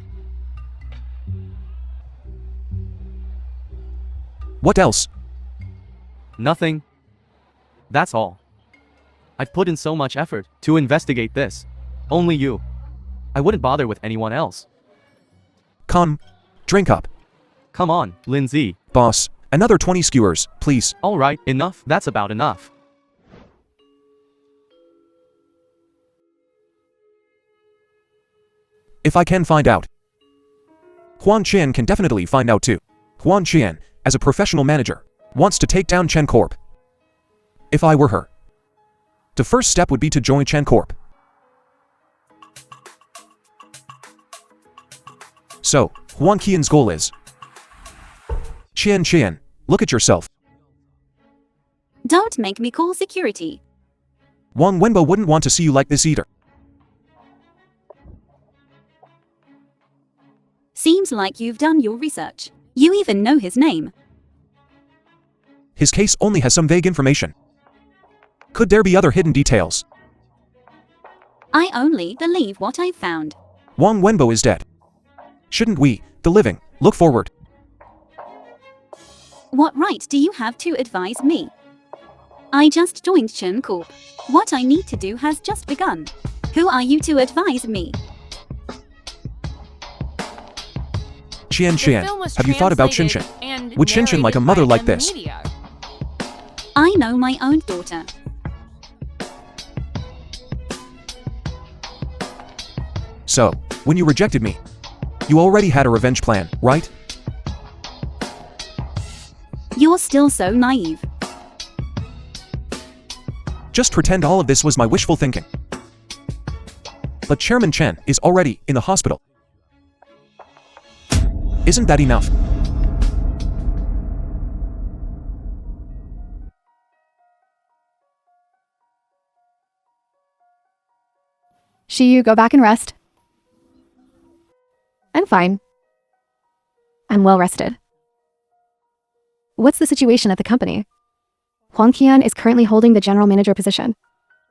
What else? Nothing. That's all. I've put in so much effort to investigate this. Only you. I wouldn't bother with anyone else. Come. Drink up. Come on, Lindsay. Boss, another 20 skewers, please. Alright, enough. That's about enough. If I can find out. Huan Qian can definitely find out too. Huan Qian, as a professional manager, wants to take down CHયેNG Corp. If I were her, the first step would be to join CHયેNG Corp. So, Huan Qian's goal is Qian, look at yourself. Don't make me call security. Wang Wenbo wouldn't want to see you like this either. Seems like you've done your research. You even know his name. His case only has some vague information. Could there be other hidden details? I only believe what I've found. Wang Wenbo is dead. Shouldn't we, the living, look forward? What right do you have to advise me? I just joined CHયેNG Corp. What I need to do has just begun. Who are you to advise me? Qian, have you thought about Shinshin? Would Shinshin like a mother like this? I know my own daughter. So, when you rejected me, you already had a revenge plan, right? You're still so naive. Just pretend all of this was my wishful thinking. But Chairman Chen is already in the hospital. Isn't that enough? Shiyu, go back and rest. I'm fine. I'm well rested. What's the situation at the company? Huang Qian is currently holding the general manager position.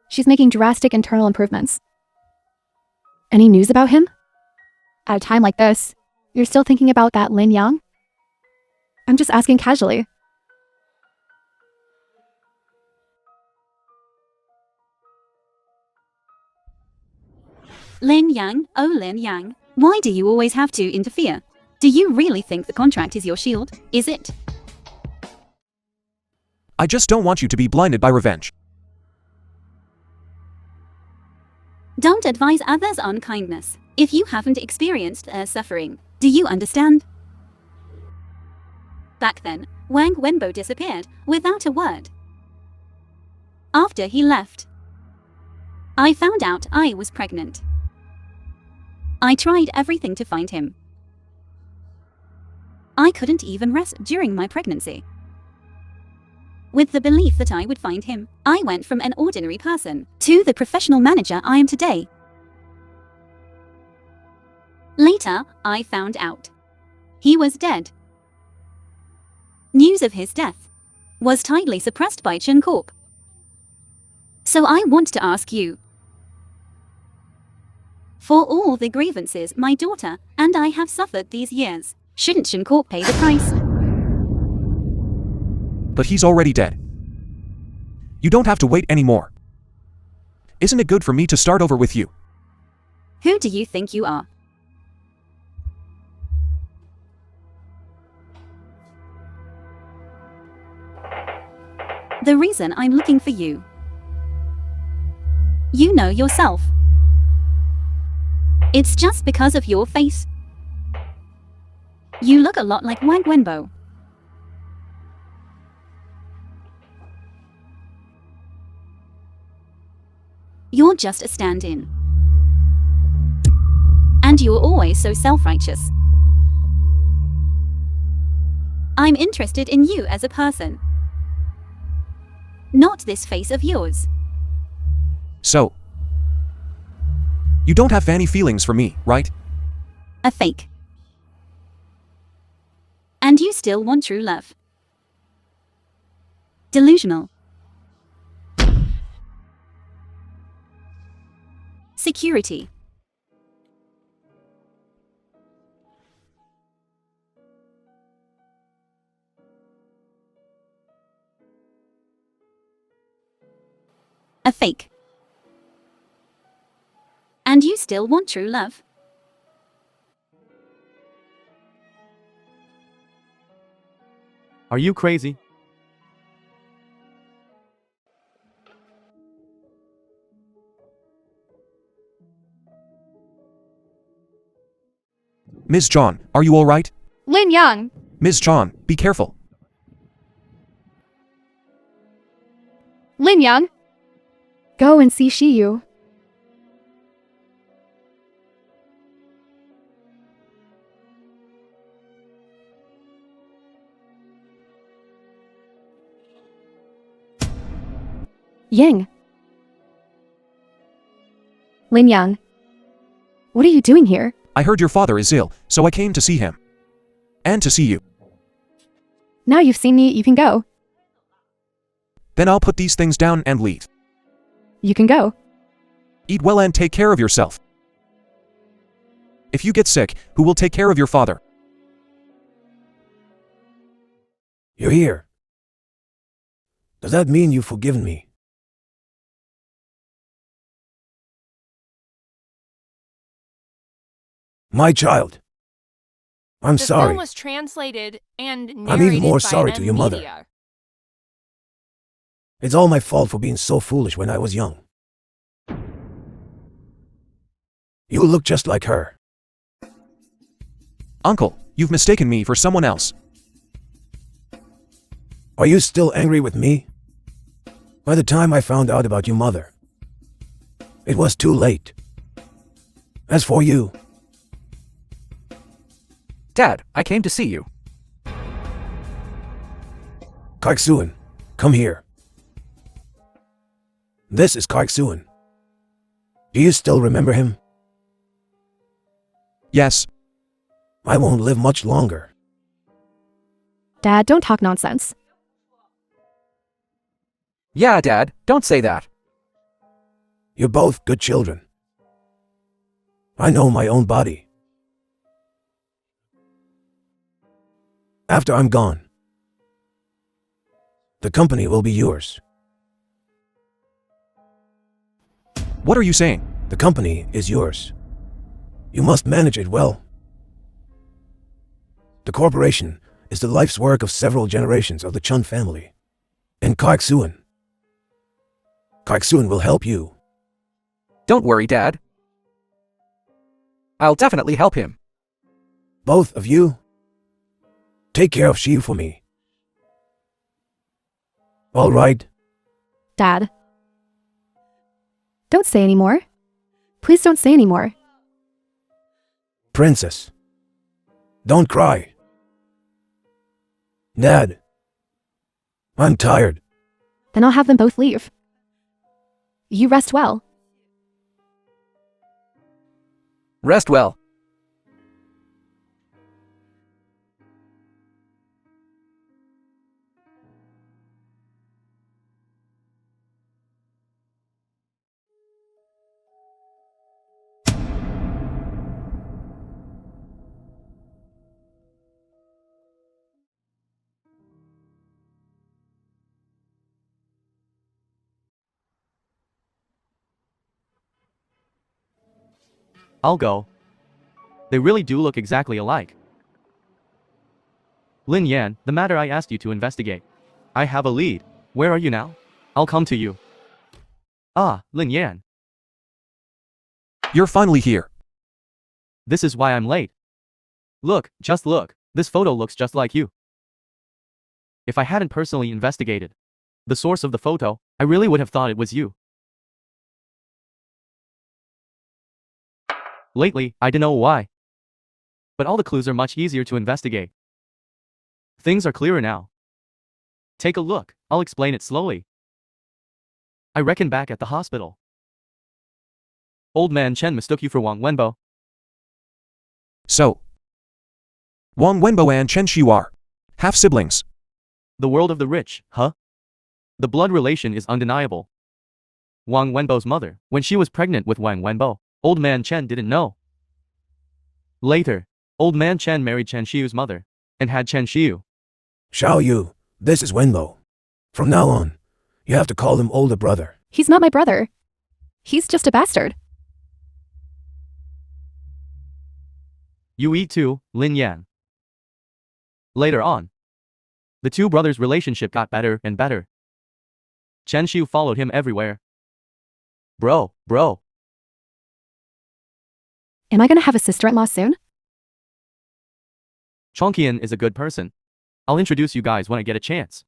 She's making drastic internal improvements. Any news about him? At a time like this, you're still thinking about that Lin Yang? I'm just asking casually. Lin Yang, oh Lin Yang, why do you always have to interfere? Do you really think the contract is your shield? Is it? I just don't want you to be blinded by revenge. Don't advise others on kindness if you haven't experienced their suffering. Do you understand? Back then, Wang Wenbo disappeared without a word. After he left, I found out I was pregnant. I tried everything to find him. I couldn't even rest during my pregnancy. With the belief that I would find him, I went from an ordinary person to the professional manager I am today. Later, I found out he was dead. News of his death was tightly suppressed by CHmiejNG Corp. So I want to ask you, for all the grievances my daughter and I have suffered these years, shouldn't CHৰীষ্টNG Corp pay the price? But he's already dead. You don't have to wait anymore. Isn't it good for me to start over with you? Who do you think you are? The reason I'm looking for you. You know yourself. It's just because of your face. You look a lot like Wang Wenbo. You're just a stand-in. And you're always so self-righteous. I'm interested in you as a person. Not this face of yours. So, you don't have any feelings for me, right? A fake. And you still want true love. Delusional. Security. A fake. And you still want true love. Are you crazy? Ms. John, are you all right? Lin Yang! Ms. John, be careful. Lin Yang! Go and see SIЄU. Yang. Lin Yang. What are you doing here? I heard your father is ill, so I came to see him. And to see you. Now you've seen me, you can go. Then I'll put these things down and leave. You can go. Eat well and take care of yourself. If you get sick, who will take care of your father? You're here. Does that mean you've forgiven me? My child. I'm The sorry. film was translated and narrated I'm even more by sorry an to your mother. media. It's all my fault for being so foolish when I was young. You look just like her. Uncle, you've mistaken me for someone else. Are you still angry with me? By the time I found out about your mother, it was too late. As for you, Dad, I came to see you. CHৰীষ্টNG, come here. This is CHৰীষ্টNG. Do you still remember him? Yes. I won't live much longer. Dad, don't talk nonsense. Yeah, Dad, don't say that. You're both good children. I know my own body. After I'm gone, The company will be yours. What are you saying? The company is yours. You must manage it well. The corporation is the life's work of several generations of the Chun family. And CHයෙNG will help you. Don't worry, Dad. I'll definitely help him. Both of you, take care of SIêu for me. All right? Dad. Don't say any more. Please don't say any more. Princess, don't cry. Dad, I'm tired. Then I'll have them both leave. You rest well. Rest well. I'll go. They really do look exactly alike. Lin Yan, the matter I asked you to investigate. I have a lead. Where are you now? I'll come to you. Ah, Lin Yan. You're finally here. This is why I'm late. Look, just look. This photo looks just like you. If I hadn't personally investigated the source of the photo, I really would have thought it was you. Lately, I don't know why. But all the clues are much easier to investigate. Things are clearer now. Take a look, I'll explain it slowly. I reckon back at the hospital. Old man Chen mistook you for Wang Wenbo. So, Wang Wenbo and Chen Xiu are half-siblings. The world of the rich, huh? The blood relation is undeniable. Wang Wenbo's mother, when she was pregnant with Wang Wenbo, Old man Chen didn't know. Later, Old man Chen married Chen Xiu's mother, and had Chen Xiu. Xiao, this is Wenbo. From now on, you have to call him older brother. He's not my brother. He's just a bastard. You eat too, Lin Yan. Later on, the two brothers' relationship got better and better. Chen Xiu followed him everywhere. Bro. Am I gonna have a sister-in-law soon? Chongqian is a good person. I'll introduce you guys when I get a chance.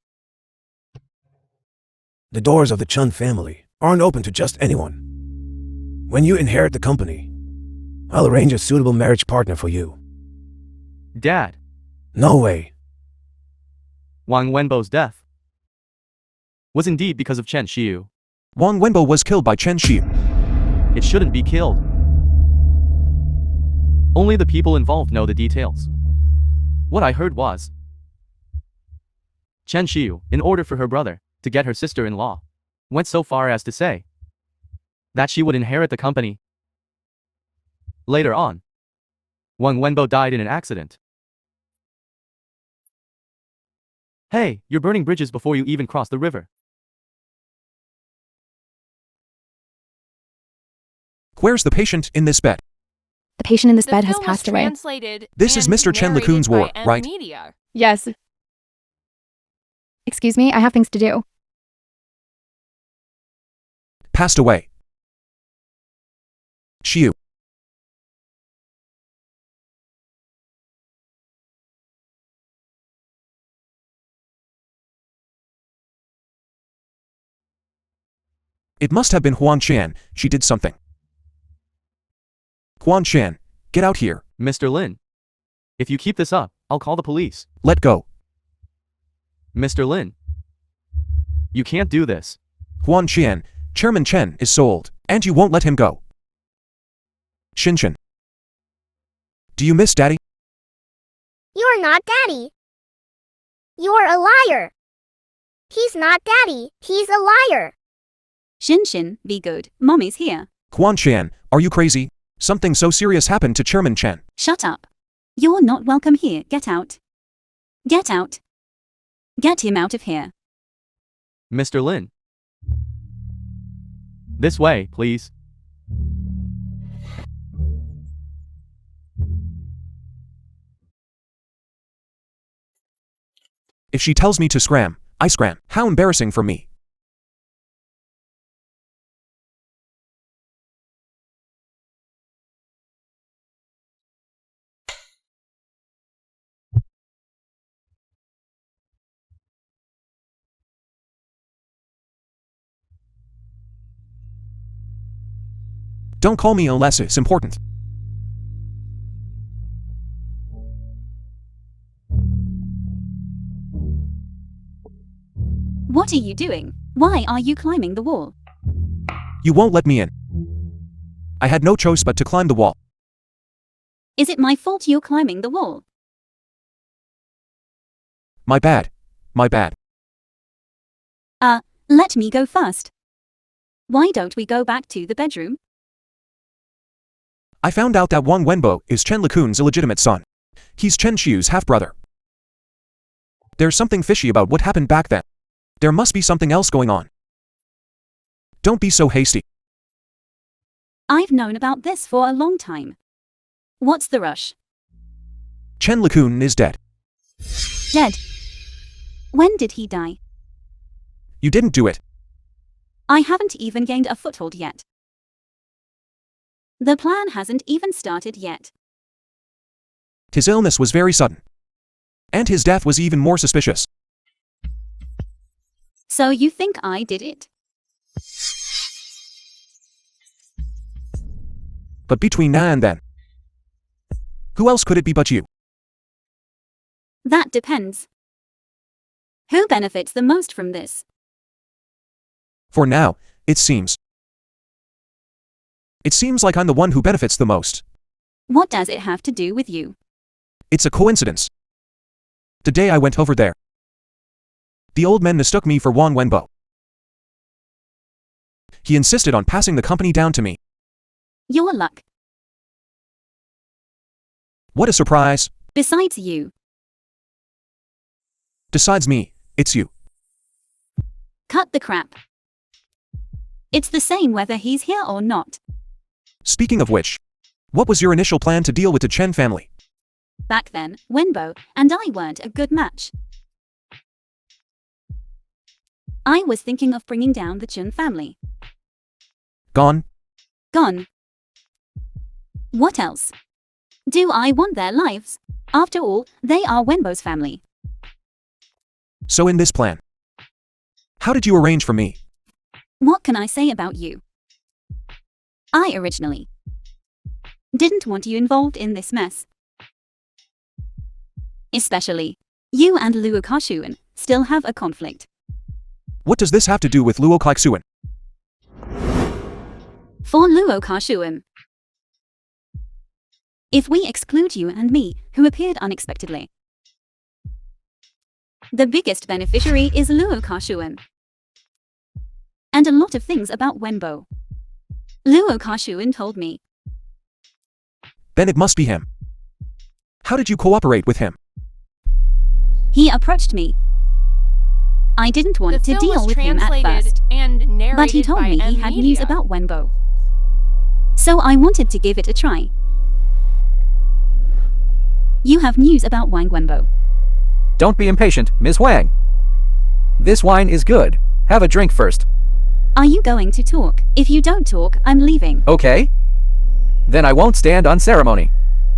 The doors of the Chun family aren't open to just anyone. When you inherit the company, I'll arrange a suitable marriage partner for you. Dad, No way. Wang Wenbo's death was indeed because of Chen Xiu. Wang Wenbo was killed by Chen Xiu. It shouldn't be killed. Only the people involved know the details. What I heard was, Chen Xiu, in order for her brother to get her sister-in-law, went so far as to say that she would inherit the company. Later on, Wang Wenbo died in an accident. Hey, you're burning bridges before you even cross the river. Where's the patient in this bed? The patient in this The bed has film was passed away. translated This is and Mr. Chen narrated LeCun's by war, M right? Media. Yes. Excuse me, I have things to do. Passed away. Xiu. It must have been Huan Chan. She did something. Huan Chan, get out here. Mr. Lin, if you keep this up, I'll call the police. Let go. Mr. Lin, you can't do this. Huan Qian, Chairman Chen is sold, and you won't let him go. Shinshin. Do you miss Daddy? You're not Daddy. You're a liar. He's not Daddy. He's a liar. Shinshin, be good. Mommy's here. Huan Qian, are you crazy? Something so serious happened to Chairman Chen. Shut up. You're not welcome here. Get out. Get out. Get him out of here. Mr. Lin. This way, please. If she tells me to scram, I scram. How embarrassing for me. Don't call me unless it's important. What are you doing? Why are you climbing the wall? You won't let me in. I had no choice but to climb the wall. Is it my fault you're climbing the wall? My bad. My bad. Let me go first. Why don't we go back to the bedroom? I found out that Wang Wenbo is Chen Lekun's illegitimate son. He's Chen Qiu's half-brother. There's something fishy about what happened back then. There must be something else going on. Don't be so hasty. I've known about this for a long time. What's the rush? Chen Lekun is dead. Dead. When did he die? You didn't do it. I haven't even gained a foothold yet. The plan hasn't even started yet. His illness was very sudden. And his death was even more suspicious. So you think I did it? But between now and then, who else could it be but you? That depends. Who benefits the most from this? For now, it seems. It seems like I'm the one who benefits the most. What does it have to do with you? It's a coincidence. The day I went over there, the old man mistook me for Wang Wenbo. He insisted on passing the company down to me. Your luck. What a surprise. Besides you. Besides me, it's you. Cut the crap. It's the same whether he's here or not. Speaking of which, what was your initial plan to deal with the Chen family? Back then, Wenbo and I weren't a good match. I was thinking of bringing down the Chen family. Gone? Gone. What else? Do I want their lives? After all, they are Wenbo's family. So in this plan, how did you arrange for me? What can I say about you? I originally didn't want you involved in this mess. Especially, you and Luo Kashuan still have a conflict. What does this have to do with Luo Kaixuan? For Luo Kashuan, if we exclude you and me, who appeared unexpectedly, the biggest beneficiary is Luo Kashuan. And a lot of things about Wenbo. Luo Kashuan told me. Then it must be him. How did you cooperate with him? He approached me. I didn't want to deal with him at first, but he told me he had news about Wenbo. So I wanted to give it a try. You have news about Wang Wenbo. Don't be impatient, Ms. Wang. This wine is good. Have a drink first. Are you going to talk? If you don't talk, I'm leaving. Okay? Then I won't stand on ceremony.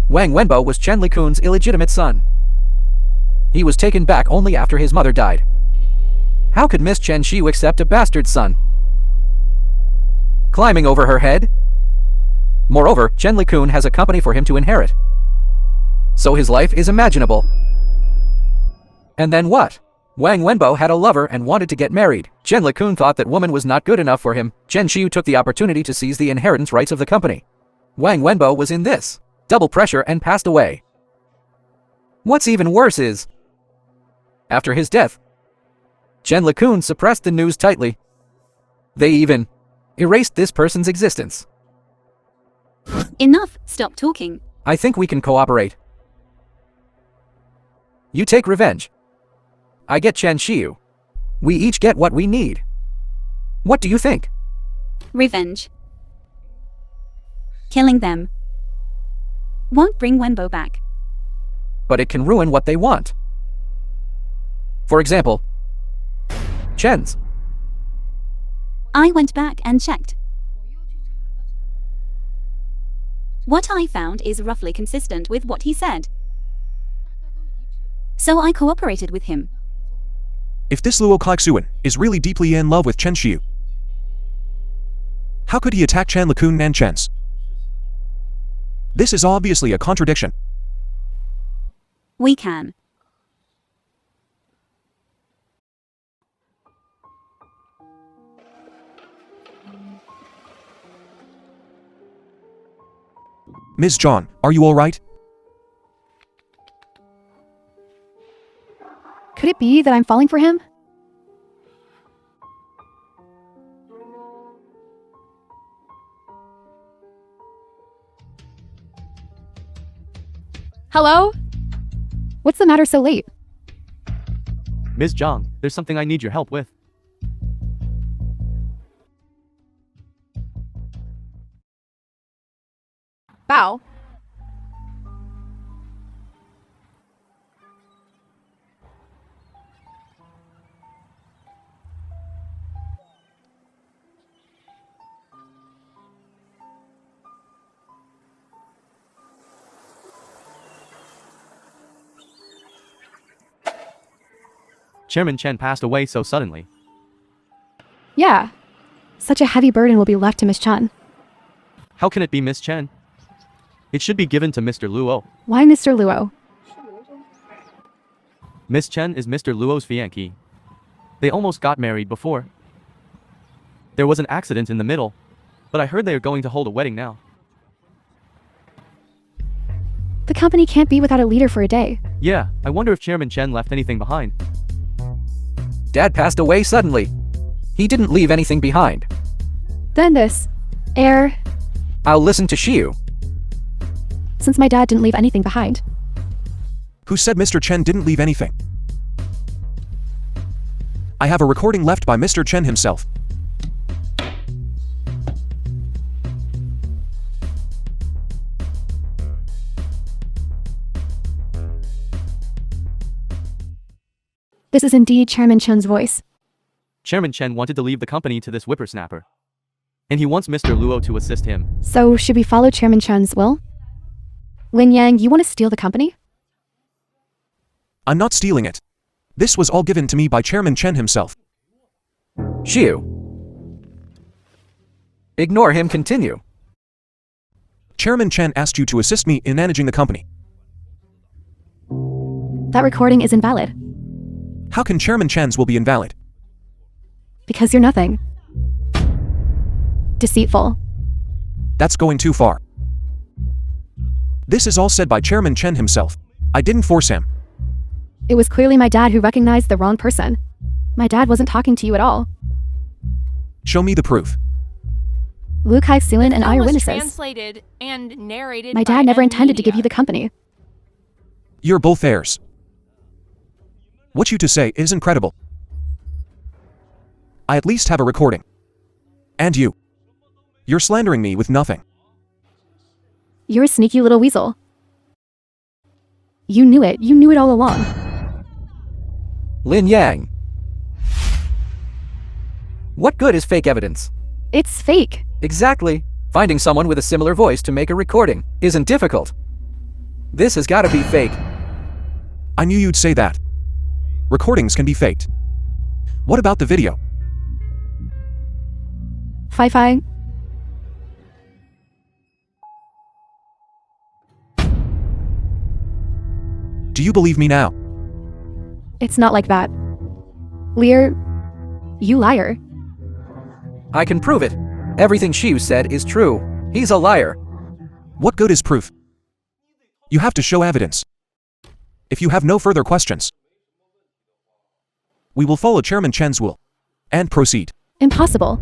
Wang Wenbo was Chen Lekun's illegitimate son. He was taken back only after his mother died. How could Miss Chen Qiu accept a bastard son? Climbing over her head? Moreover, Chen Lekun has a company for him to inherit. So his life is imaginable. And then what? Wang Wenbo had a lover and wanted to get married. Chen Lekun thought that woman was not good enough for him. Chen Qiu took the opportunity to seize the inheritance rights of the company. Wang Wenbo was in this double pressure and passed away. What's even worse is, after his death, Chen Lekun suppressed the news tightly. They even erased this person's existence. Enough, stop talking. I think we can cooperate. You take revenge. I get Chen Qiu. We each get what we need. What do you think? Revenge. Killing them won't bring Wenbo back. But it can ruin what they want. For example, CHයෙNG's. I went back and checked. What I found is roughly consistent with what he said. So I cooperated with him. If this Luo Kaixuan is really deeply in love with Chen Xiu, how could he attack Chan Lakun and Chen's? This is obviously a contradiction. We can. Ms. John, are you alright? Could it be that I'm falling for him? Hello? What's the matter so late? Ms. Zhang, there's something I need your help with. Bow. Chairman Chen passed away so suddenly. Yeah. Such a heavy burden will be left to Miss Chen. How can it be Miss Chen? It should be given to Mr. Luo. Why Mr. Luo? Miss Chen is Mr. Luo's fiancée. They almost got married before. There was an accident in the middle, but I heard they are going to hold a wedding now. The company can't be without a leader for a day. Yeah, I wonder if Chairman Chen left anything behind. Dad passed away suddenly. He didn't leave anything behind. Then this. Heir. I'll listen to Xiu. Since my dad didn't leave anything behind. Who said Mr. Chen didn't leave anything? I have a recording left by Mr. Chen himself. This is indeed Chairman Chen's voice. Chairman Chen wanted to leave the company to this whippersnapper. And he wants Mr. Luo to assist him. So, should we follow Chairman Chen's will? Lin Yang, you want to steal the company? I'm not stealing it. This was all given to me by Chairman Chen himself. Xiu. Ignore him, continue. Chairman Chen asked you to assist me in managing the company. That recording is invalid. How can Chairman Chen's will be invalid? Because you're nothing. Deceitful. That's going too far. This is all said by Chairman Chen himself. I didn't force him. It was clearly my dad who recognized the wrong person. My dad wasn't talking to you at all. Show me the proof. Lu Kai-Suan and I are was witnesses. translated and narrated My by dad never intended to give media. you the company. You're both heirs. What you to say is incredible. I at least have a recording. And you. You're slandering me with nothing. You're a sneaky little weasel. You knew it. You knew it all along. Lin Yang. What good is fake evidence? It's fake. Exactly. Finding someone with a similar voice to make a recording isn't difficult. This has got to be fake. I knew you'd say that. Recordings can be faked. What about the video? Fi-Fi. Do you believe me now? It's not like that. Lear, you liar. I can prove it. Everything Xiu said is true. He's a liar. What good is proof? You have to show evidence. If you have no further questions, we will follow Chairman Chen's will and proceed. Impossible.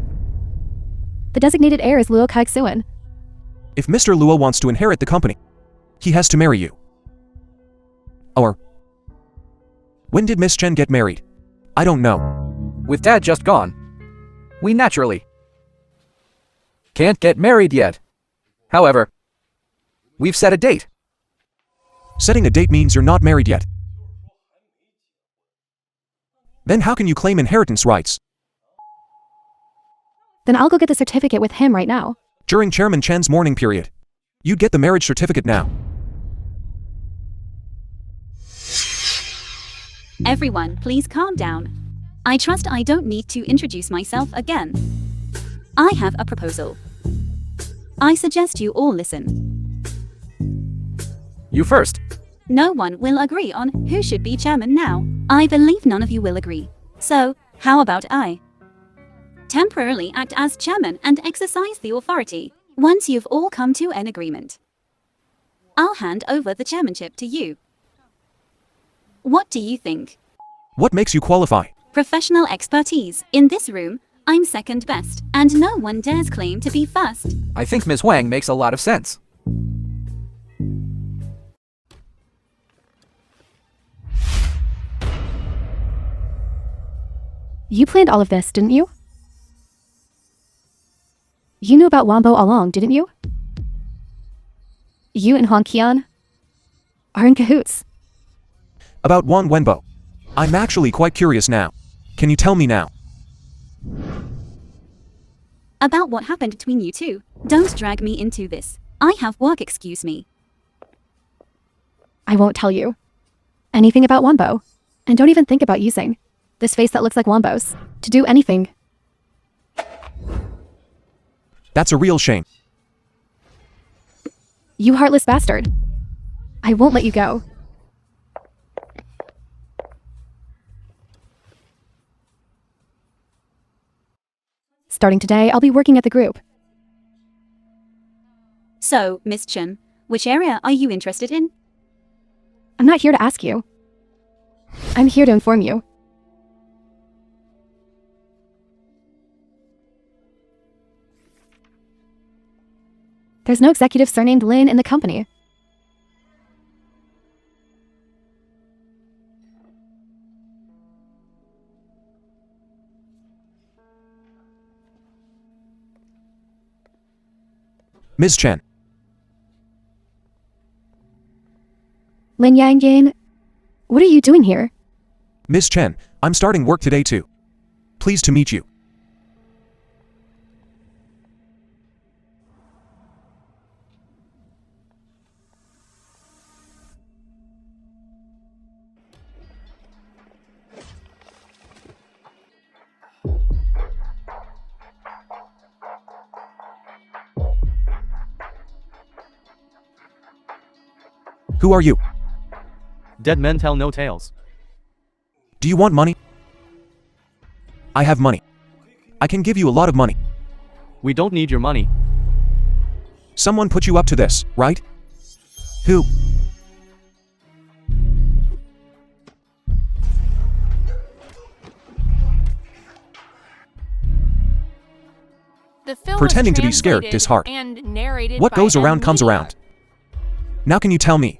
The designated heir is Luo Kai-Suan. If Mr. Luo wants to inherit the company, he has to marry you. Or, when did Miss Chen get married? I don't know. With Dad just gone, we naturally can't get married yet. However, we've set a date. Setting a date means you're not married yet. Then how can you claim inheritance rights? Then I'll go get the certificate with him right now. During Chairman Chen's mourning period, you'd get the marriage certificate now. Everyone, please calm down. I trust I don't need to introduce myself again. I have a proposal. I suggest you all listen. You first. No one will agree on who should be chairman now. I believe none of you will agree. So, how about I temporarily act as chairman and exercise the authority? Once you've all come to an agreement, I'll hand over the chairmanship to you. What do you think? What makes you qualify? Professional expertise. In this room, I'm second best, and no one dares claim to be first. I think Ms. Wang makes a lot of sense. You planned all of this, didn't you? You knew about Wambo all along, didn't you? You and Hong Qian are in cahoots. About Wang Wenbo. I'm actually quite curious now. Can you tell me now? About what happened between you two. Don't drag me into this. I have work, excuse me. I won't tell you anything about Wambo. And don't even think about using this face that looks like Wambo's to do anything. That's a real shame. You heartless bastard. I won't let you go. Starting today, I'll be working at the group. So, Miss Chen, which area are you interested in? I'm not here to ask you. I'm here to inform you. There's no executive surnamed Lin in the company. Ms. Chen, Lin Yang, what are you doing here? Ms. Chen, I'm starting work today too. Pleased to meet you. Who are you? Dead men tell no tales. Do you want money? I have money. I can give you a lot of money. We don't need your money. Someone put you up to this, right? Who? The film Pretending was to be scared, translated disheart. and narrated What by goes around comes Media. around. Now can you tell me?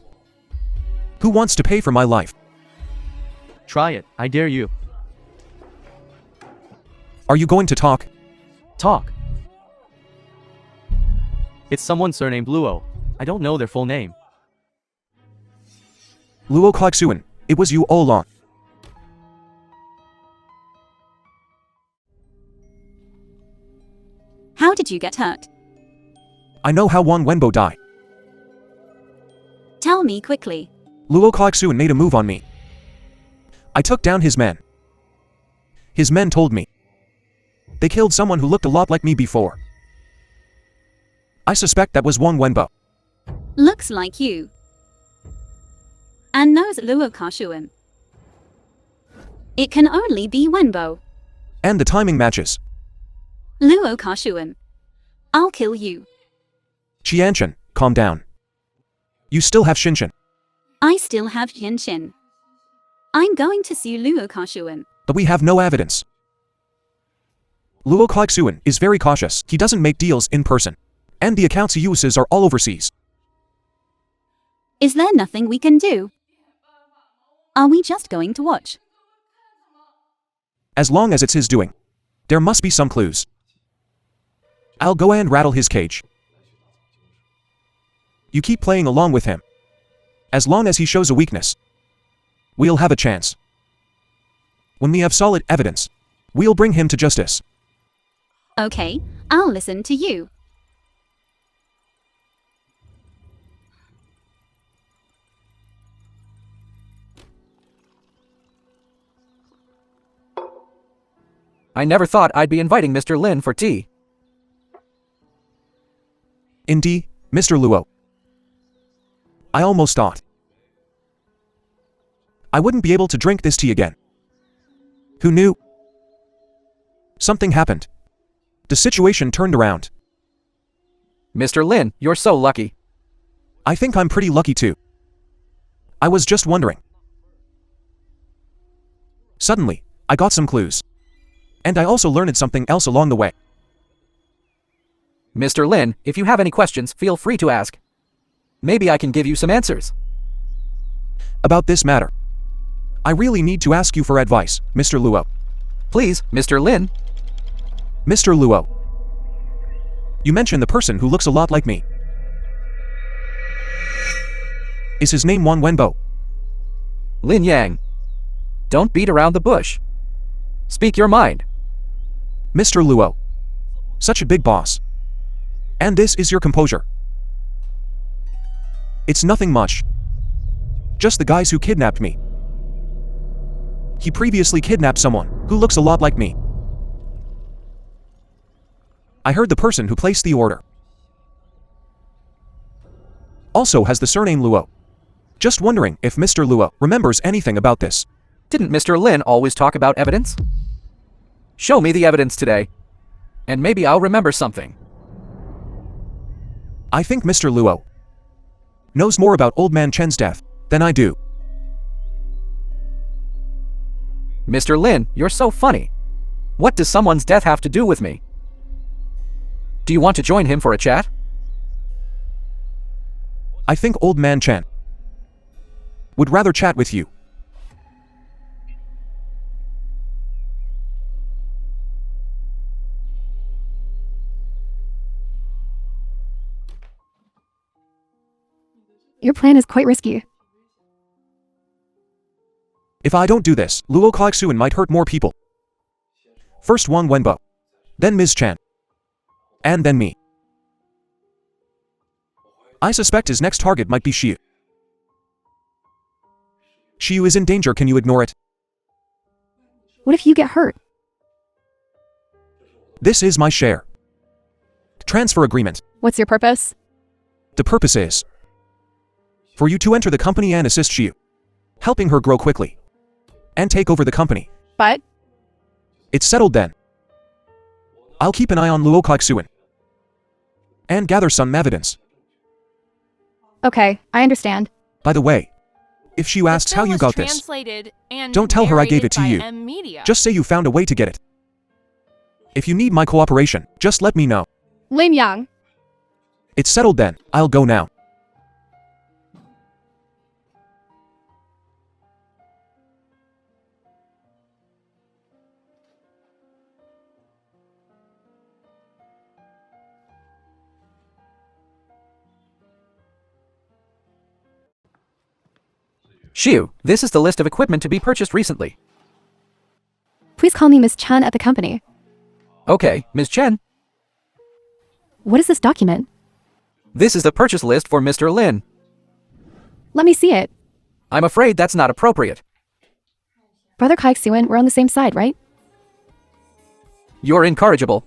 Who wants to pay for my life? Try it, I dare you. Are you going to talk? Talk. It's someone surnamed Luo. I don't know their full name. Luo Clarksuan, it was you all along. How did you get hurt? I know how Wang Wenbo died. Tell me quickly. Luo Clarksuan made a move on me. I took down his men. His men told me. They killed someone who looked a lot like me before. I suspect that was Wang Wenbo. Looks like you. And knows Luo Kashuan. It can only be Wenbo. And the timing matches. Luo Kashuan. I'll kill you. Qianshan, calm down. You still have Shinshan, I still have Qianshan. I'm going to sue Luo Kashuan. but we have no evidence. Luo Clarksuan is very cautious. He doesn't make deals in person. And the accounts he uses are all overseas. Is there nothing we can do? Are we just going to watch? As long as it's his doing. There must be some clues. I'll go and rattle his cage. You keep playing along with him. As long as he shows a weakness, we'll have a chance. When we have solid evidence, we'll bring him to justice. Okay, I'll listen to you. I never thought I'd be inviting Mr. Lin for tea. Indeed, Mr. Luo. I almost thought I wouldn't be able to drink this tea again. Who knew? Something happened. The situation turned around. Mr. Lin, you're so lucky. I think I'm pretty lucky too. I was just wondering. Suddenly, I got some clues. And I also learned something else along the way. Mr. Lin, if you have any questions, feel free to ask. Maybe I can give you some answers. About this matter, I really need to ask you for advice, Mr. Luo. Please, Mr. Lin. Mr. Luo. You mentioned the person who looks a lot like me. Is his name Wang Wenbo? Lin Yang. Don't beat around the bush. Speak your mind. Mr. Luo. Such a big boss. And this is your composure. It's nothing much. Just the guys who kidnapped me. He previously kidnapped someone who looks a lot like me. I heard the person who placed the order also has the surname Luo. Just wondering if Mr. Luo remembers anything about this. Didn't Mr. Lin always talk about evidence? Show me the evidence today, and maybe I'll remember something. I think Mr. Luo knows more about Old Man Chen's death than I do. Mr. Lin, you're so funny. What does someone's death have to do with me? Do you want to join him for a chat? I think Old Man Chen would rather chat with you. Your plan is quite risky. If I don't do this, Luo Kaixuan might hurt more people. First Wang Wenbo, then Ms. Chen, and then me. I suspect his next target might be SIêU. SIêU is in danger, can you ignore it? What if you get hurt? This is my share. Transfer agreement. What's your purpose? The purpose is for you to enter the company and assist SIêU, helping her grow quickly and take over the company. But It's settled then. I'll keep an eye on Luo Kaixuan and gather some evidence. okay, I understand. By the way, if SIêU asks how you got this, don't tell her I gave it to you. Just say you found a way to get it. If you need my cooperation, just let me know. Lin Yang. It's settled then. I'll go now. SIêU, this is the list of equipment to be purchased recently. Please call me Miss Chen at the company. Okay, Ms. Chen. What is this document? This is the purchase list for Mr. Lin. Let me see it. I'm afraid that's not appropriate. Brother Kaixuan, we're on the same side, right? You're incorrigible.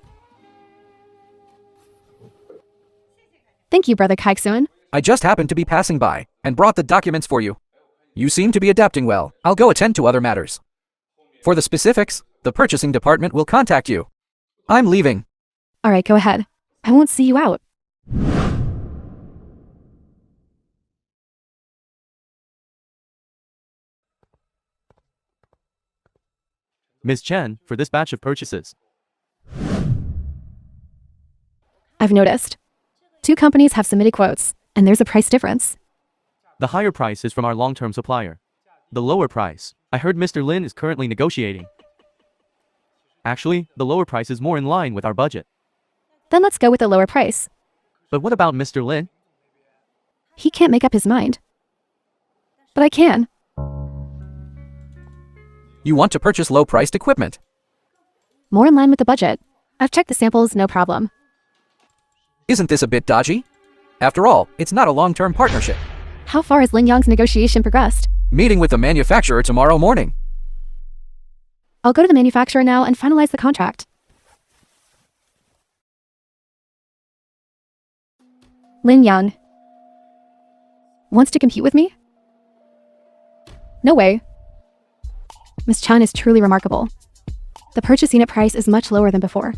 Thank you, Brother Kaixuan. I just happened to be passing by and brought the documents for you. You seem to be adapting well. I'll go attend to other matters. For the specifics, the purchasing department will contact you. I'm leaving. All right, go ahead. I won't see you out. Ms. Chen, for this batch of purchases. I've noticed. 2 companies have submitted quotes, and there's a price difference. The higher price is from our long-term supplier. The lower price, I heard Mr. Lin is currently negotiating. Actually, the lower price is more in line with our budget. Then let's go with the lower price. But what about Mr. Lin? He can't make up his mind. But I can. You want to purchase low-priced equipment. More in line with the budget. I've checked the samples, no problem. Isn't this a bit dodgy? After all, it's not a long-term partnership. How far has Yang negotiation progressed? Meeting with the manufacturer tomorrow morning. I'll go to the manufacturer now and finalize the contract. Yang wants to compete with me? No way. Miss Chan is truly remarkable. The purchase unit price is much lower than before.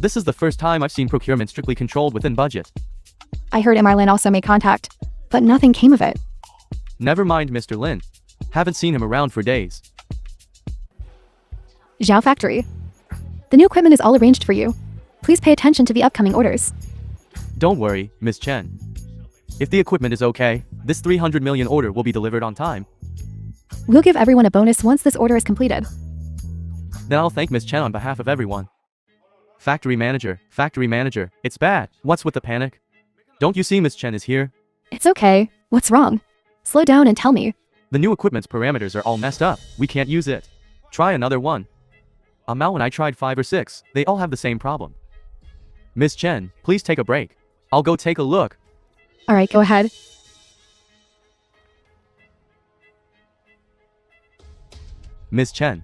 This is the first time I've seen procurement strictly controlled within budget. I heard Lin also made contact, but nothing came of it. Never mind Mr. Lin. Haven't seen him around for days. Zhao Factory. The new equipment is all arranged for you. Please pay attention to the upcoming orders. Don't worry, Miss Chen. If the equipment is okay, this 300 million order will be delivered on time. We'll give everyone a bonus once this order is completed. Then I'll thank Miss Chen on behalf of everyone. Factory manager, it's bad. What's with the panic? Don't you see Miss Chen is here? It's okay. What's wrong? Slow down and tell me. The new equipment's parameters are all messed up. We can't use it. Try another one. Mao and I tried 5 or 6. They all have the same problem. Miss Chen, please take a break. I'll go take a look. Alright, go ahead. Miss Chen.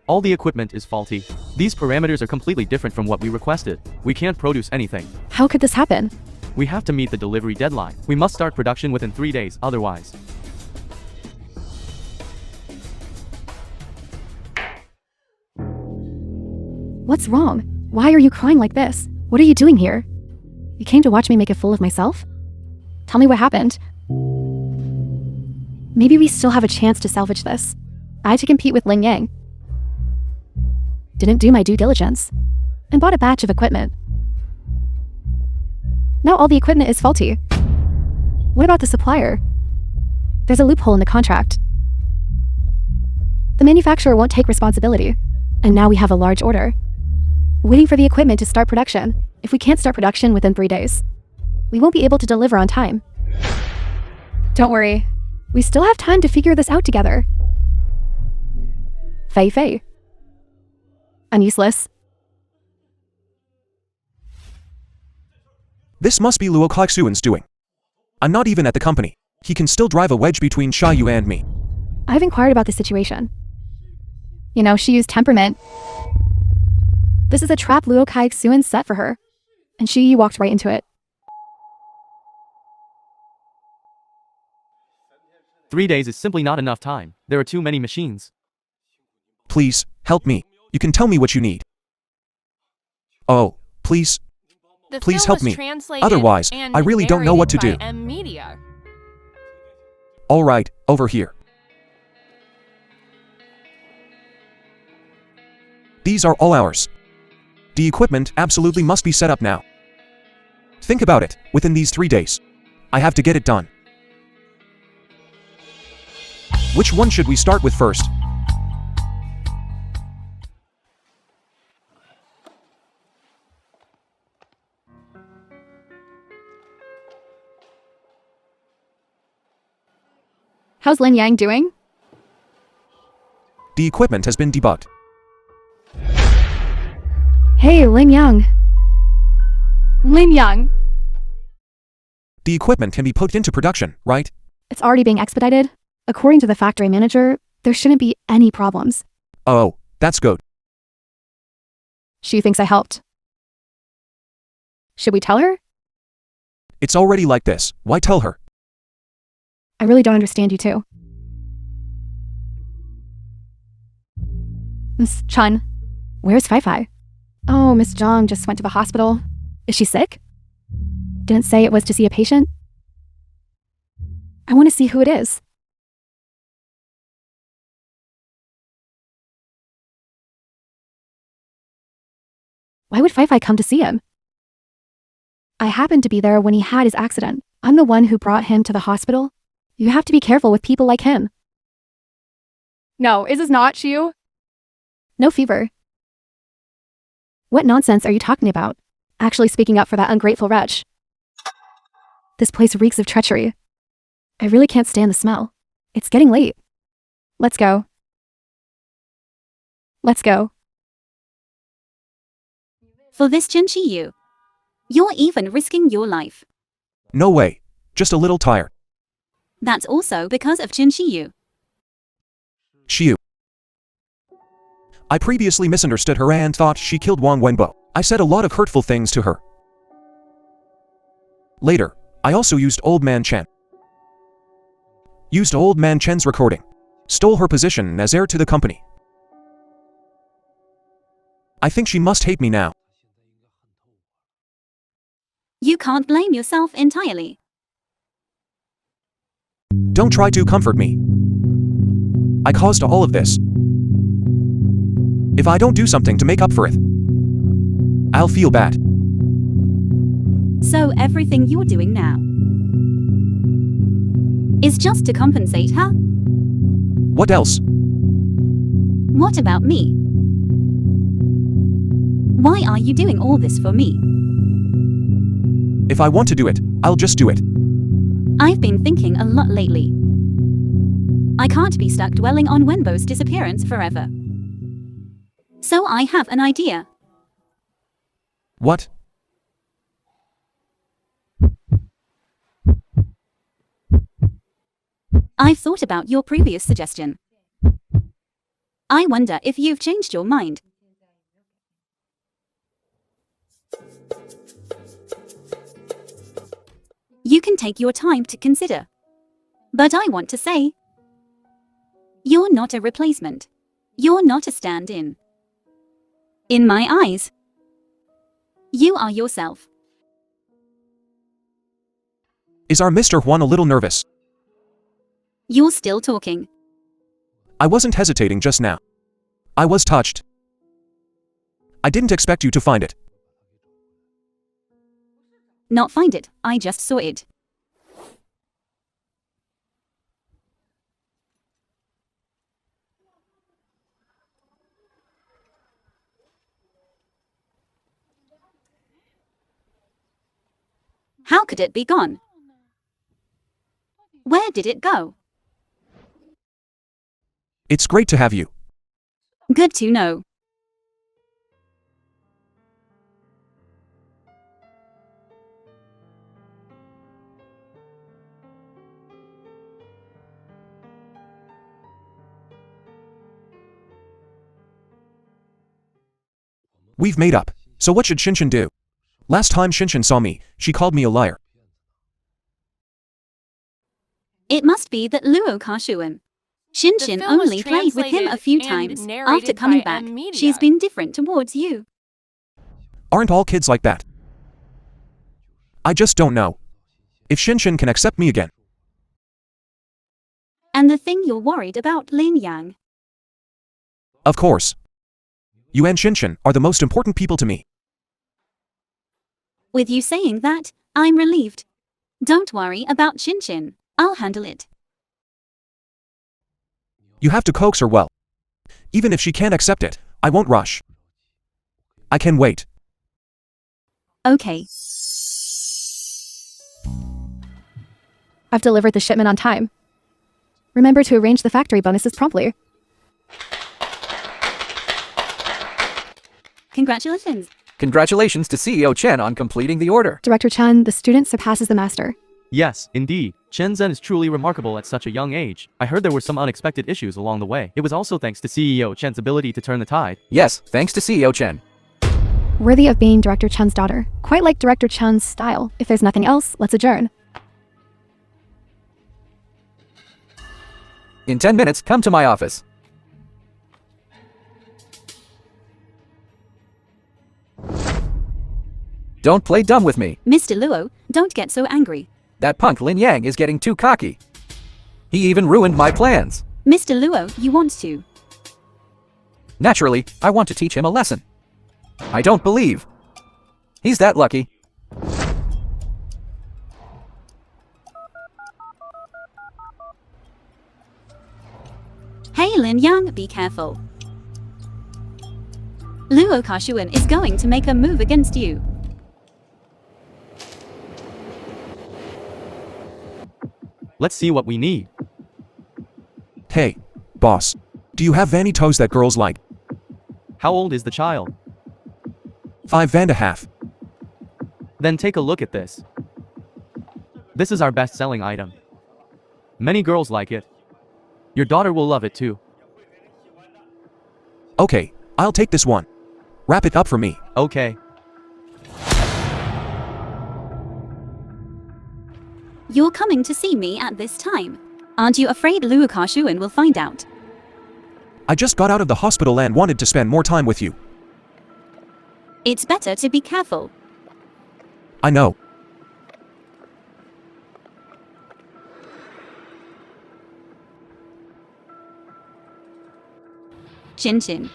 All the equipment is faulty. These parameters are completely different from what we requested. We can't produce anything. How could this happen? We have to meet the delivery deadline. We must start production within 3 days, otherwise. What's wrong? Why are you crying like this? What are you doing here? You came to watch me make a fool of myself? Tell me what happened. Maybe we still have a chance to salvage this. I had to compete with Yang. Didn't do my due diligence. And bought a batch of equipment. Now all the equipment is faulty. What about the supplier? There's a loophole in the contract. The manufacturer won't take responsibility. And now we have a large order. Waiting for the equipment to start production. If we can't start production within 3 days, we won't be able to deliver on time. Don't worry. We still have time to figure this out together. Fei. I'm useless. This must be Luo Kaixuan's doing. I'm not even at the company. He can still drive a wedge between SIêU and me. I've inquired about the situation. You know, she used temperament. This is a trap Luo Kaixuan set for her. And she walked right into it. 3 days is simply not enough time. There are too many machines. Please, help me. You can tell me what you need. Oh, please. The Please film help was me. translated Otherwise, and I really don't know what to narrated do. by M Media. All right, over here. These are all ours. The equipment absolutely must be set up now. Think about it, within these 3 days. I have to get it done. Which one should we start with first? How's Yang doing? The equipment has been debugged. Hey, Yang. Yang. The equipment can be put into production, right? It's already being expedited. According to the factory manager, there shouldn't be any problems. Oh, that's good. She thinks I helped. Should we tell her? It's already like this. Why tell her? I really don't understand you too. Miss Chun, where's Fei? Oh, Miss Zhang just went to the hospital. Is she sick? Didn't say it was to see a patient? I want to see who it is. Why would Fei come to see him? I happened to be there when he had his accident. I'm the one who brought him to the hospital. You have to be careful with people like him. No, is this not Xiu? No fever. What nonsense are you talking about? Actually speaking up for that ungrateful wretch. This place reeks of treachery. I really can't stand the smell. It's getting late. Let's go. Let's go. For this CHયેNG, you're even risking your life. No way. Just a little tired. That's also because of CHયેNG. SIêU. I previously misunderstood her and thought she killed Wang Wenbo. I said a lot of hurtful things to her. Later, I also used Old Man Chen. Used Old Man Chen's recording. Stole her position as heir to the company. I think she must hate me now. You can't blame yourself entirely. Don't try to comfort me. I caused all of this. If I don't do something to make up for it, I'll feel bad. So everything you're doing now is just to compensate her? What else? What about me? Why are you doing all this for me? If I want to do it, I'll just do it. I've been thinking a lot lately. I can't be stuck dwelling on Wenbo's disappearance forever. So I have an idea. What? I've thought about your previous suggestion. I wonder if you've changed your mind. You can take your time to consider. But I want to say, you're not a replacement. You're not a stand-in. In my eyes, you are yourself. Is our Mr. Huan a little nervous? You're still talking. I wasn't hesitating just now. I was touched. I didn't expect you to find it. Not find it, I just saw it. How could it be gone? Where did it go? It's great to have you. Good to know. We've made up. So what should CHયેNG do? Last time CHયેNG saw me, she called me a liar. It must be that Luo Kashuan. CHયેNG film was only played with him a few translated times. and narrated After coming by back, Media. she's been different towards you. Aren't all kids like that? I just don't know if CHયેNG can accept me again. And the thing you're worried about, Lin Yang. Of course. You and CHયેNG are the most important people to me. With you saying that, I'm relieved. Don't worry about CHયેNG. I'll handle it. You have to coax her well. Even if she can't accept it, I won't rush. I can wait. Okay. I've delivered the shipment on time. Remember to arrange the factory bonuses promptly. Congratulations. Congratulations to CEO Chen on completing the order. Director Chen, the student surpasses the master. Yes, indeed. Chen Zhen is truly remarkable at such a young age. I heard there were some unexpected issues along the way. It was also thanks to CEO Chen's ability to turn the tide. Yes, thanks to CEO Chen. Worthy of being Director Chen's daughter. Quite like Director Chen's style. If there's nothing else, let's adjourn. In 10 minutes, come to my office. Don't play dumb with me. Mr. Luo, don't get so angry. That punk Lin Yang is getting too cocky. He even ruined my plans. Mr. Luo, you want to. Naturally, I want to teach him a lesson. I don't believe he's that lucky. Hey Lin Yang, be careful. Luo Kashuan is going to make a move against you. Let's see what we need. Hey, boss. Do you have Vanny toes that girls like? How old is the child? 5.5. Then take a look at this. This is our best-selling item. Many girls like it. Your daughter will love it too. Okay, I'll take this one. Wrap it up for me. Okay. You're coming to see me at this time. Aren't you afraid Luo Kashuan will find out? I just got out of the hospital and wanted to spend more time with you. It's better to be careful. I know. Chin.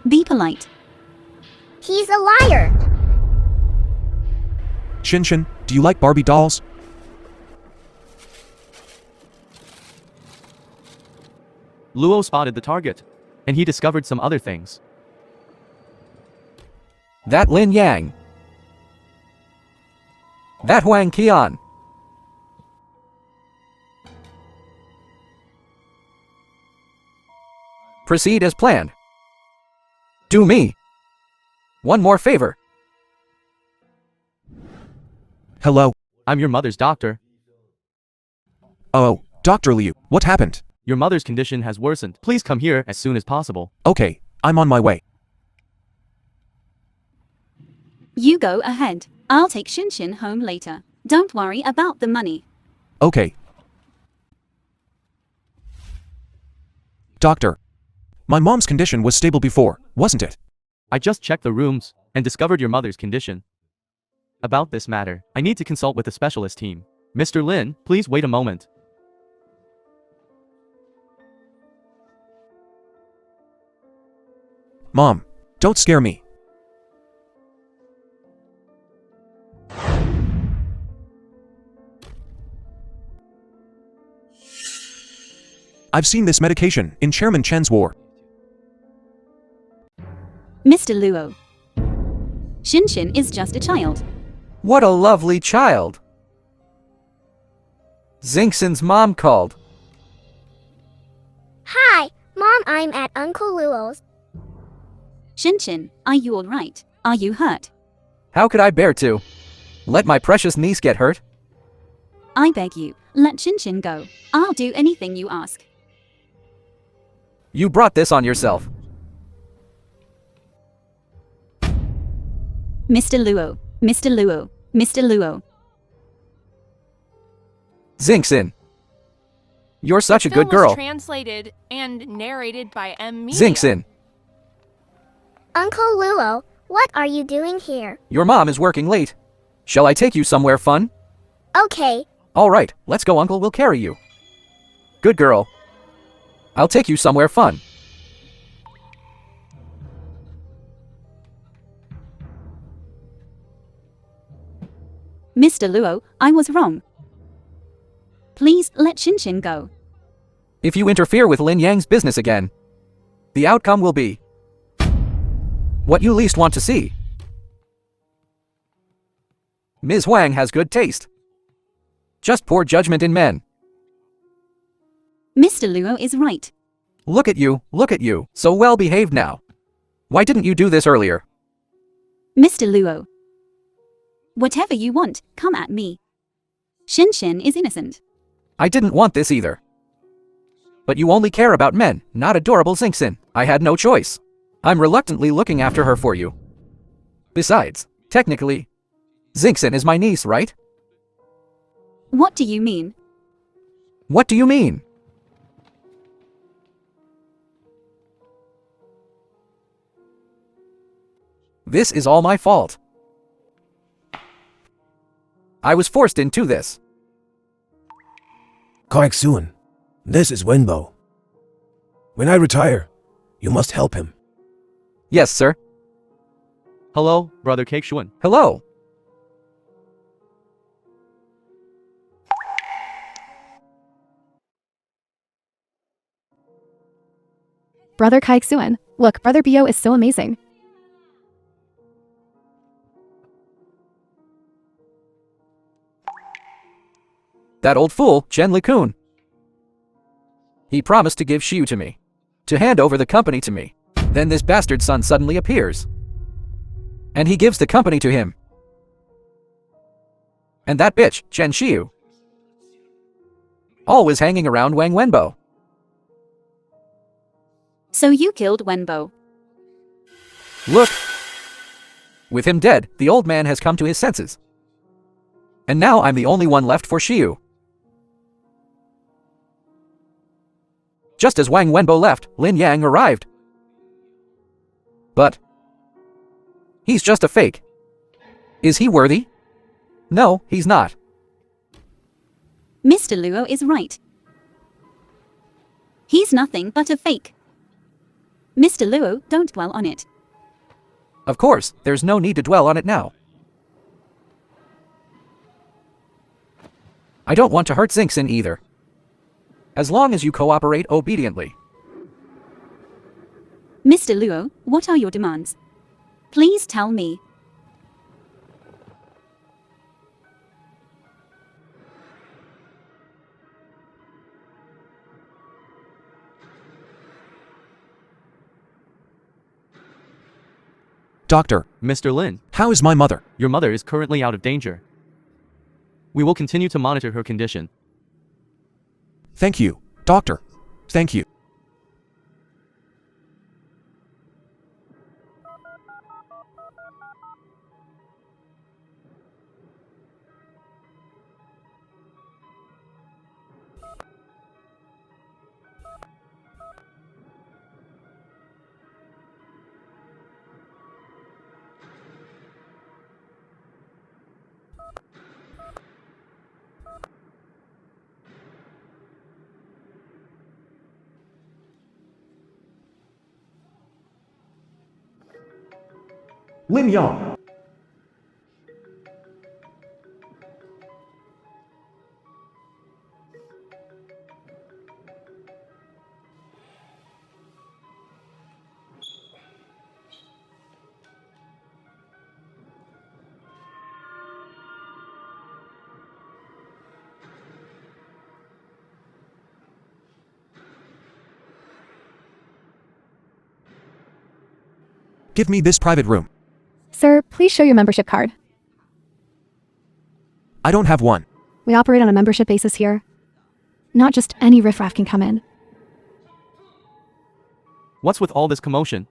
Be polite. He's a liar. Shin, do you like Barbie dolls? Luo spotted the target, and he discovered some other things. That Lin Yang. That Huang Qian. Proceed as planned. Do me one more favor. Hello? I'm your mother's doctor. Oh, Dr. Liu, what happened? Your mother's condition has worsened. Please come here as soon as possible. Okay, I'm on my way. You go ahead. I'll take Shin home later. Don't worry about the money. Okay. Doctor, my mom's condition was stable before, wasn't it? I just checked the rooms and discovered your mother's condition. About this matter, I need to consult with the specialist team. Mr. Lin, please wait a moment. Mom, don't scare me. I've seen this medication in Chairman Chen's war. Mr. Luo. Shin is just a child. What a lovely child. Xingxin's mom called. Hi, Mom, I'm at Uncle Luo's. Shin, are you alright? Are you hurt? How could I bear to let my precious niece get hurt? I beg you, let Shin go. I'll do anything you ask. You brought this on yourself. Mr. Luo, Mr. Luo, Mr. Luo. Xingxin. You're such a good Film was girl. translated and narrated by M. Media. Xingxin. Uncle Luo, what are you doing here? Your mom is working late. Shall I take you somewhere fun? Okay. All right, let's go. Uncle will carry you. Good girl. I'll take you somewhere fun. Mr. Luo, I was wrong. Please let Shin go. If you interfere with Lin Yang's business again, the outcome will be what you least want to see. Ms. Huang has good taste. Just poor judgment in men. Mr. Luo is right. Look at you, so well behaved now. Why didn't you do this earlier? Mr. Luo. Whatever you want, come at me. Shin is innocent. I didn't want this either. But you only care about men, not adorable Xingxin. I had no choice. I'm reluctantly looking after her for you. Besides, technically, Xingxin is my niece, right? What do you mean? What do you mean? This is all my fault. I was forced into this. CHයෙNG, this is Wenbo. When I retire, you must help him. Yes, sir. Hello, Brother CHයෙNG. Hello. Brother CHයෙNG, look, Brother Bio is so amazing. That old fool, GoldenCinema. He promised to give SIЄU to me. To hand over the company to me. Then this bastard son suddenly appears. And he gives the company to him. And that bitch, SIЄU. Always hanging around Wang Wenbo. So you killed Wenbo. Look. With him dead, the old man has come to his senses. And now I'm the only one left for SIЄU. Just as Wang Wenbo left, Lin Yang arrived. But he's just a fake. Is he worthy? No, he's not. Mr. Luo is right. He's nothing but a fake. Mr. Luo, don't dwell on it. Of course, there's no need to dwell on it now. I don't want to hurt Xingxin either. As long as you cooperate obediently. Mr. Luo, what are your demands? Please tell me. Doctor, Mr. Lin, how is my mother? your mother is currently out of danger. We will continue to monitor her condition. Thank you, doctor. Thank you. Lin Yang. Give me this private room. Sir, please show your membership card. I don't have one. We operate on a membership basis here. Not just any riffraff can come in. What's with all this commotion?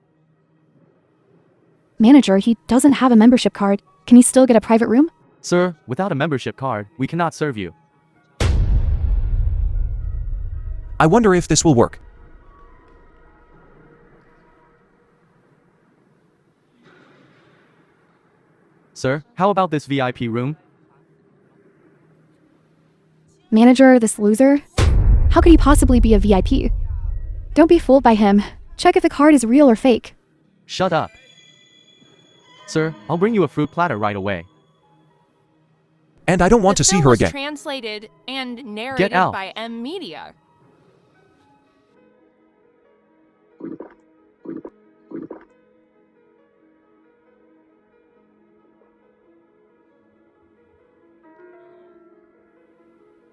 Manager, he doesn't have a membership card. Can he still get a private room? Sir, without a membership card, we cannot serve you. I wonder if this will work. Sir, how about this VIP room? Manager, this loser? How could he possibly be a VIP? Don't be fooled by him. Check if the card is real or fake. Shut up. Sir, I'll bring you a fruit platter right away. And I don't want to The see film her was again. translated and narrated out. by M Media.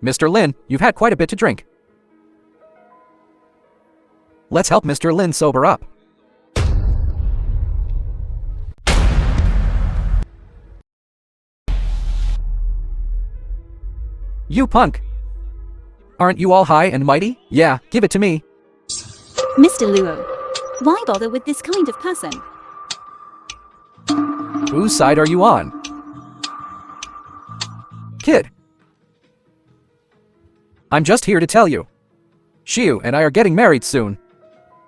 Mr. Lin, you've had quite a bit to drink. Let's help Mr. Lin sober up. You punk! Aren't you all high and mighty? Yeah, give it to me. Mr. Luo, why bother with this kind of person? Whose side are you on? Kid. I'm just here to tell you. SIЄU and I are getting married soon.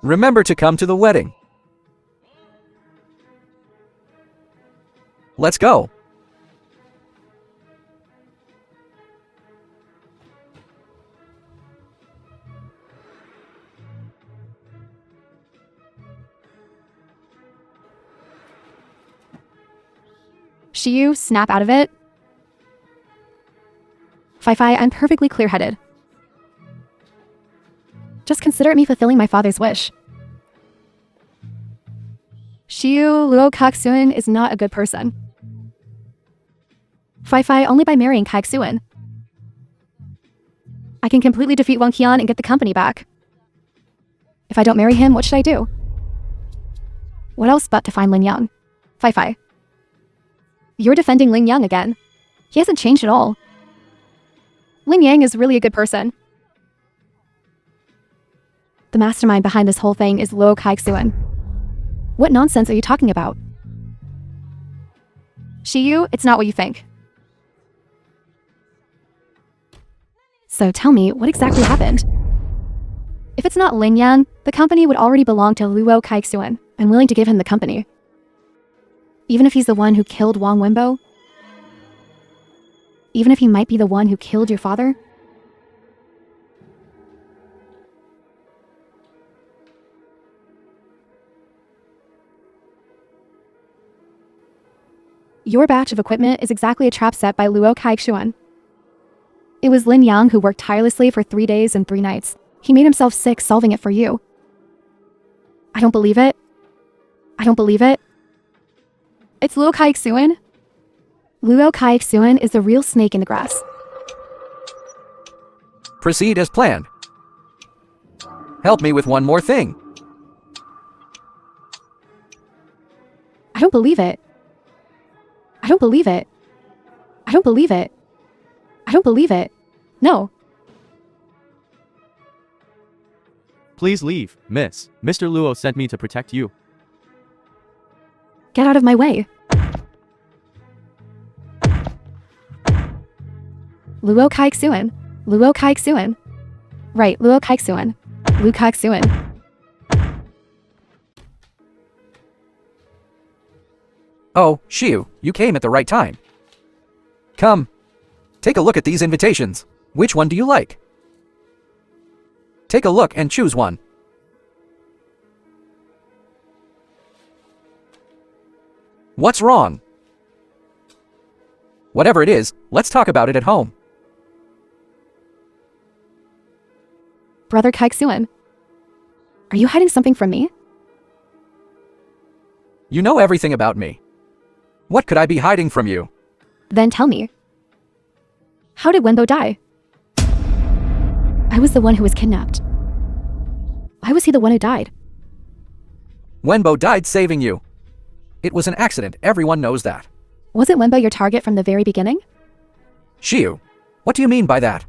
Remember to come to the wedding. Let's go. SIÉU, snap out of it. Fi, I'm perfectly clear-headed. Just consider me fulfilling my father's wish. SIÉU Luo Kaksuin is not a good person. Fi, only by marrying Kaksuin. I can completely defeat Wang Qian and get the company back. If I don't marry him, what should I do? What else but to find Lin Yang? Fei. You're defending Lin Yang again. He hasn't changed at all. Lin Yang is really a good person. The mastermind behind this whole thing is Luo Kaixuan. What nonsense are you talking about? SIêU, it's not what you think. So tell me, what exactly happened? If it's not Lin Yang, the company would already belong to Luo Kaixuan. I'm willing to give him the company. Even if he's the one who killed Wang Wenbo? Even if he might be the one who killed your father? Your batch of equipment is exactly a trap set by Luo Kaixuan. It was Lin Yang who worked tirelessly for 3 days and 3 nights. He made himself sick solving it for you. I don't believe it. I don't believe it. It's Luo Kaixuan? Luo Kaixuan is the real snake in the grass. Proceed as planned. Help me with one more thing. I don't believe it. I don't believe it. I don't believe it. I don't believe it. No. Please leave, miss. Mr. Luo sent me to protect you. Get out of my way. Luo Kaixuan. Luo Kaixuan. Right, Luo Kaixuan. Luo Kaixuan. Oh, SIêU, you came at the right time. Come. Take a look at these invitations. Which one do you like? Take a look and choose one. What's wrong? Whatever it is, let's talk about it at home. Brother Kaixuan. Are you hiding something from me? You know everything about me. What could I be hiding from you? Then tell me. How did Wenbo die? I was the one who was kidnapped. Why was he the one who died? Wenbo died saving you. It was an accident, everyone knows that. Wasn't Wenbo your target from the very beginning? SIêU, what do you mean by that?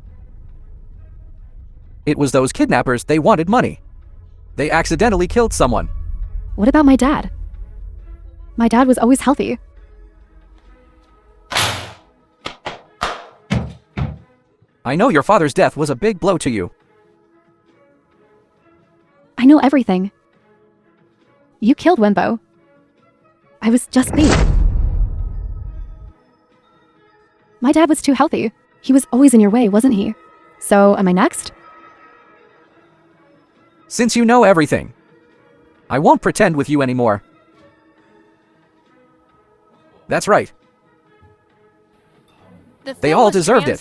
It was those kidnappers, they wanted money. They accidentally killed someone. What about my dad? My dad was always healthy. I know your father's death was a big blow to you. I know everything. You killed Wenbo. I was just bait. My dad was too healthy. He was always in your way, wasn't he? So, am I next? Since you know everything, I won't pretend with you anymore. That's right. They all deserved it.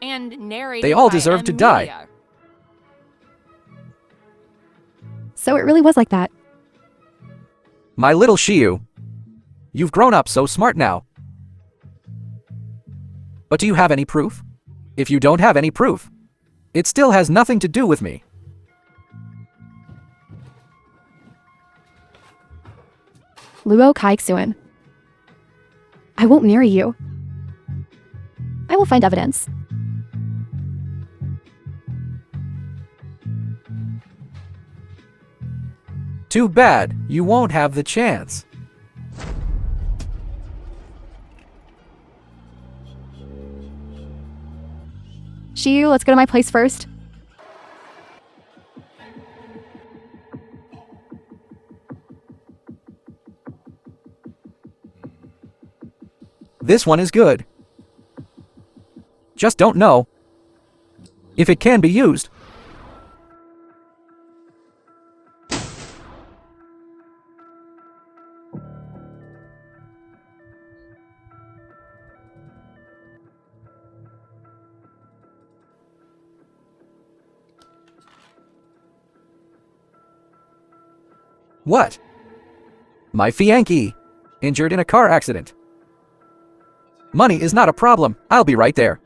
They all deserved to die. So it really was like that. My little SIêU, you've grown up so smart now. But do you have any proof? If you don't have any proof, it still has nothing to do with me. Luo Kaixuan. I won't marry you. I will find evidence. Too bad, you won't have the chance. SIêU, let's go to my place first. This one is good. Just don't know if it can be used. What? My fiancé, injured in a car accident. Money is not a problem. I'll be right there.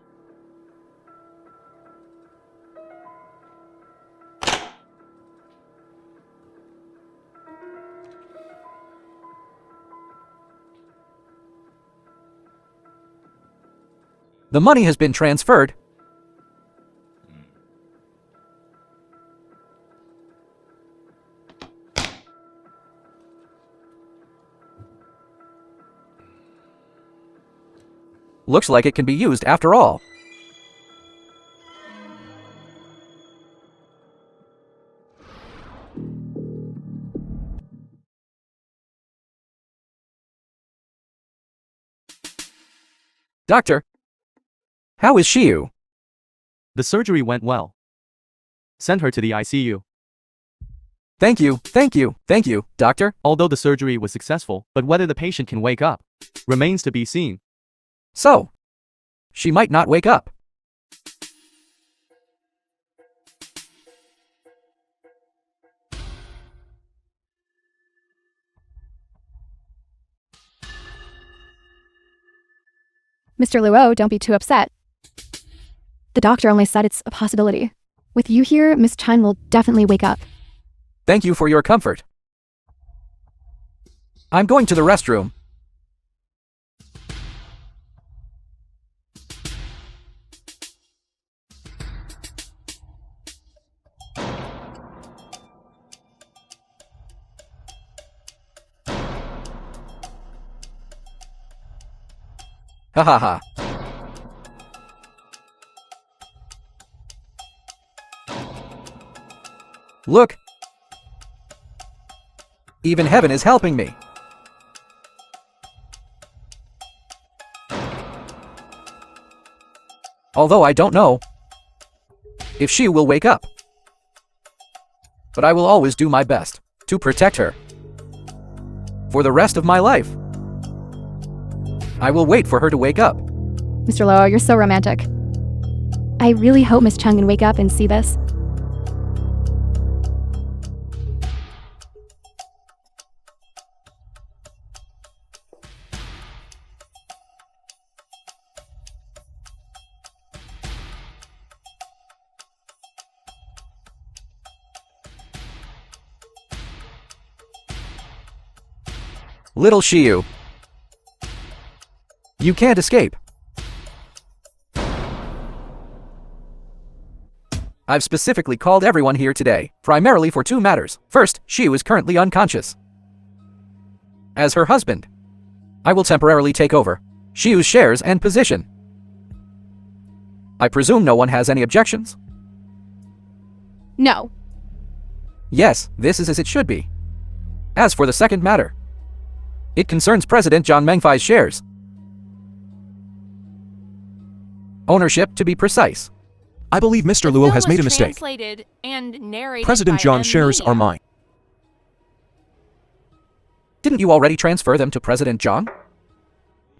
The money has been transferred. Looks like it can be used after all. Doctor, how is SIЄU? The surgery went well. Send her to the ICU. Thank you, doctor. Although the surgery was successful, but whether the patient can wake up remains to be seen. So, she might not wake up. Mr. Luo, don't be too upset. The doctor only said it's a possibility. With you here, Miss Chen will definitely wake up. Thank you for your comfort. I'm going to the restroom. Ha ha ha. Look! Even heaven is helping me. Although I don't know if she will wake up. But I will always do my best to protect her. For the rest of my life. I will wait for her to wake up. Mr. Luo, you're so romantic. I really hope Miss Chen can wake up and see this. Little SIЄU. You can't escape. I've specifically called everyone here today, primarily for two matters. First, SIÉU is currently unconscious. As her husband, I will temporarily take over SIÉU's shares and position. I presume no one has any objections? No. Yes, this is as it should be. As for the second matter, it concerns President Zhang Mengfei's shares. Ownership, to be precise. I believe Mr. The Luo film has was made a mistake. translated and narrated President by John's M shares Media. are mine. Didn't you already transfer them to President Zhang?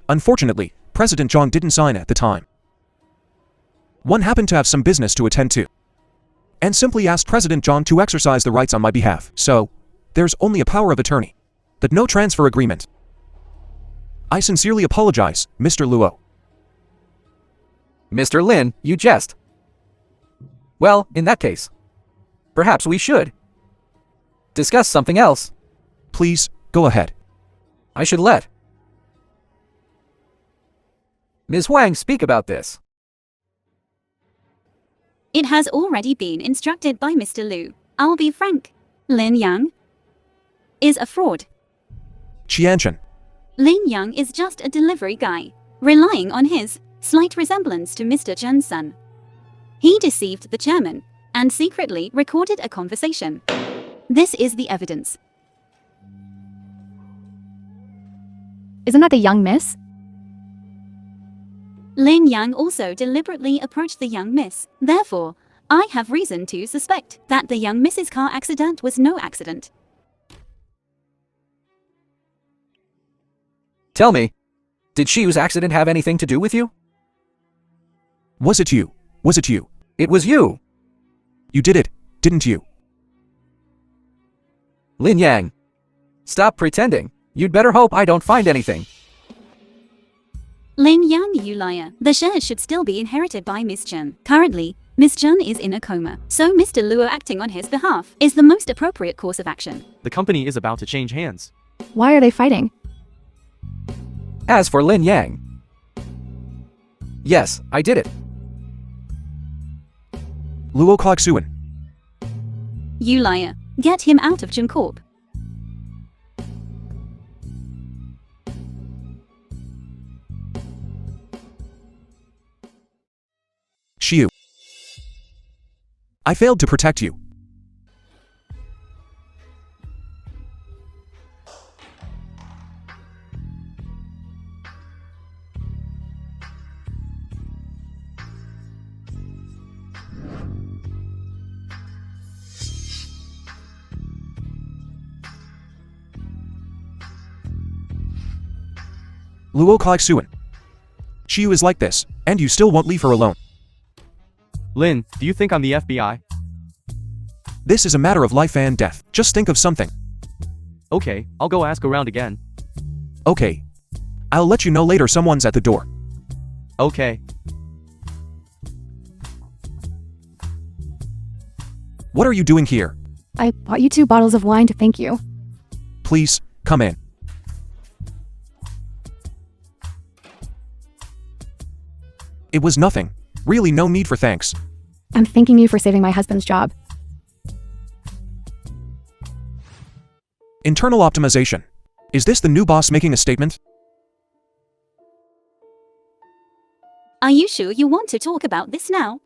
Unfortunately, President Zhang didn't sign at the time. One happened to have some business to attend to, and simply asked President Zhang to exercise the rights on my behalf. So, there's only a power of attorney, but no transfer agreement. I sincerely apologize, Mr. Luo. Mr. Lin, you jest. Well, in that case, perhaps we should discuss something else. Please, go ahead. I should let Ms. Huang speak about this. It has already been instructed by Mr. Liu. I'll be frank. Lin Yang is a fraud. CHයෙNG. Lin Yang is just a delivery guy, relying on his slight resemblance to Mr. Chen's son. He deceived the chairman and secretly recorded a conversation. This is the evidence. Isn't that the young miss? Lin Yang also deliberately approached the young miss. Therefore, I have reason to suspect that the young miss's car accident was no accident. Tell me, did SIÉU's accident have anything to do with you? Was it you? Was it you? It was you. You did it, didn't you? Lin Yang. Stop pretending. You'd better hope I don't find anything. Lin Yang, you liar. The shares should still be inherited by Miss Chen. Currently, Miss Chen is in a coma, so Mr. Luo acting on his behalf is the most appropriate course of action. The company is about to change hands. Why are they fighting? As for Lin Yang, Yes, I did it. Luo Suan. You liar. Get him out of Gym Corp. SIЄU. I failed to protect you. Luo Suan. SIЄU is like this, and you still won't leave her alone. Lin, do you think I'm the FBI? This is a matter of life and death. Just think of something. Okay, I'll go ask around again. Okay. I'll let you know later someone's at the door. Okay. What are you doing here? I bought you 2 bottles of wine to thank you. Please, come in. It was nothing. Really no need for thanks. I'm thanking you for saving my husband's job. Internal optimization. Is this the new boss making a statement? Are you sure you want to talk about this now?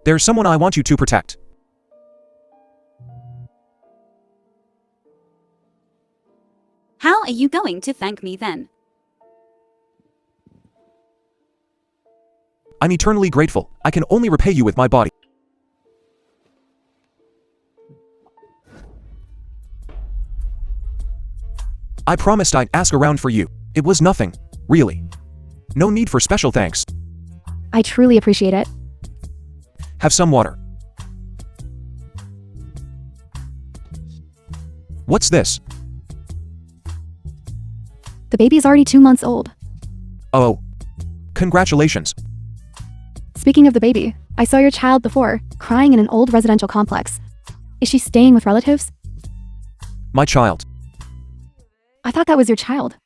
There's someone I want you to protect. How are you going to thank me then? I'm eternally grateful. I can only repay you with my body. I promised I'd ask around for you. It was nothing, really. No need for special thanks. I truly appreciate it. Have some water. What's this? The baby's already 2 months old. Oh. Congratulations. Speaking of the baby, I saw your child before, crying in an old residential complex. Is she staying with relatives? My child. I thought that was your child.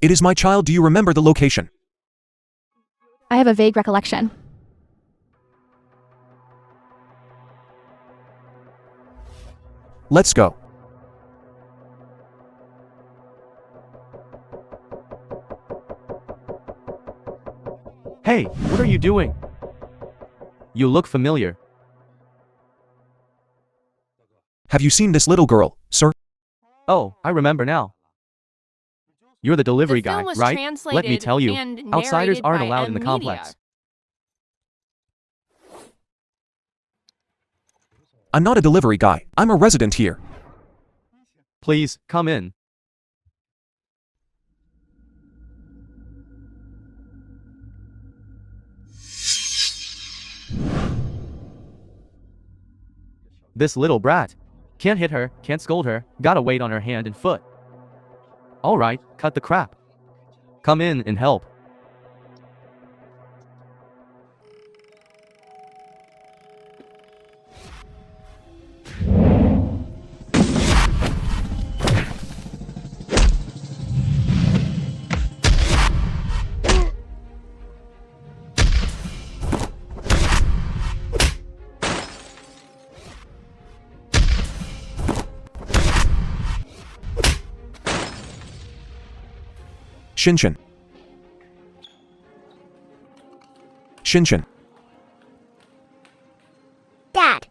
It is my child. Do you remember the location? I have a vague recollection. Let's go. Hey, what are you doing? You look familiar. Have you seen this little girl, sir? Oh, I remember now. You're the delivery The film guy, was right? Let me translated tell you, and outsiders narrated aren't by allowed a in the media. complex. I'm not a delivery guy. I'm a resident here. Please, come in. This little brat. Can't hit her, can't scold her, gotta wait on her hand and foot. Alright, cut the crap. Come in and help. Shinshin. Shinshin. Dad.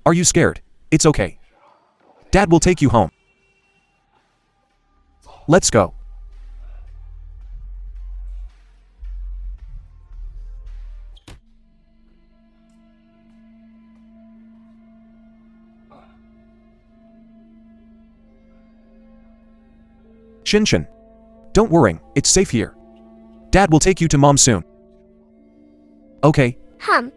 Are you scared? It's okay. Dad will take you home. Let's go. Shinshin. Don't worry, it's safe here. Dad will take you to Mom soon. Okay. Hum.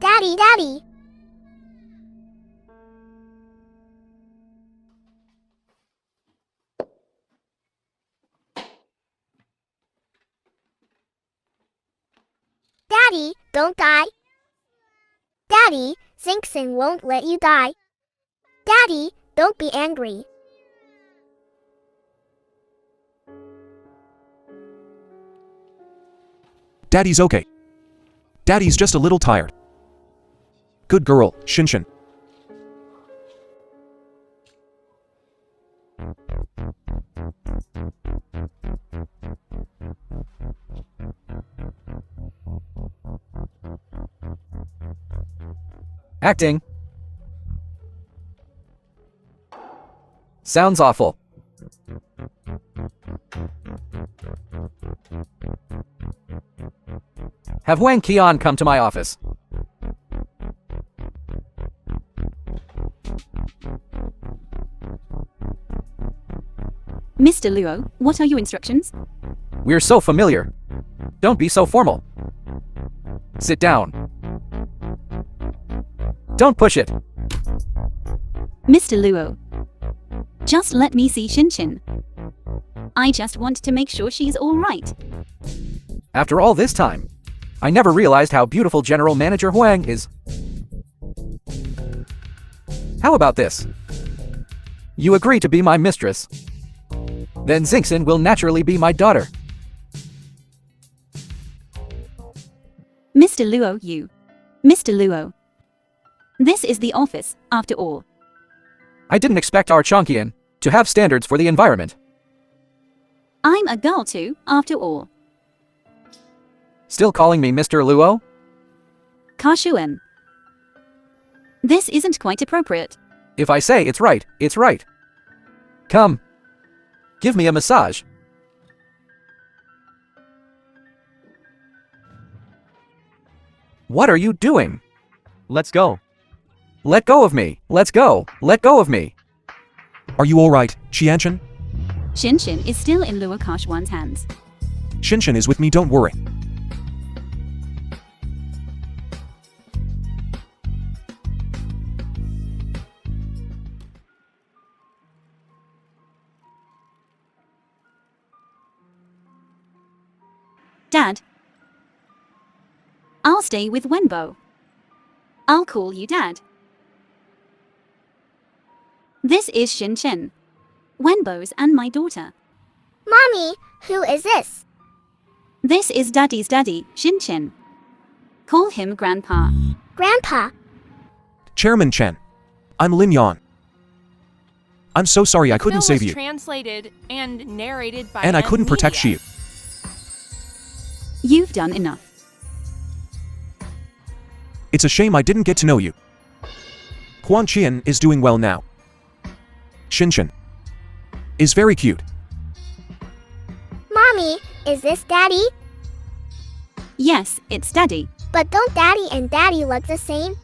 Daddy, Daddy. Daddy, don't die. Daddy, Xingxin won't let you die. Daddy, don't be angry. Daddy's okay. Daddy's just a little tired. Good girl, Shinshin. Acting. Sounds awful. Have Huang Qian come to my office. Mr. Luo, what are your instructions? We're so familiar. Don't be so formal. Sit down. Don't push it. Mr. Luo, just let me see Shinshin. I just want to make sure she's all right. After all this time, I never realized how beautiful General Manager Huang is. How about this? You agree to be my mistress. Then Xingxin will naturally be my daughter. Mr. Luo, Mr. Luo. This is the office, after all. I didn't expect our Chongqian to have standards for the environment. I'm a girl too, after all. Still calling me Mr. Luo? Kashuan. This isn't quite appropriate. If I say it's right, it's right. Come. Give me a massage. What are you doing? Let's go. Let go of me. Let's go. Let go of me. Are you alright, Qianshan? Shinshin is still in Luo Kashuan's hands. Shinshin is with me, don't worry. Dad. I'll stay with Wenbo. I'll call you Dad. This is Shinshin. Wenbo's and my daughter. Mommy, who is this? This is Daddy's daddy, Shinshin. Call him Grandpa. Grandpa. Chairman Chen. I'm Lin Yan. I'm so sorry I couldn't Film save was you. translated and narrated by And I couldn't protect Media. Xiu. You've done enough. It's a shame I didn't get to know you. Huan Qian is doing well now. Shinshin is very cute. Mommy, is this Daddy? Yes, it's Daddy. But don't Daddy and Daddy look the same?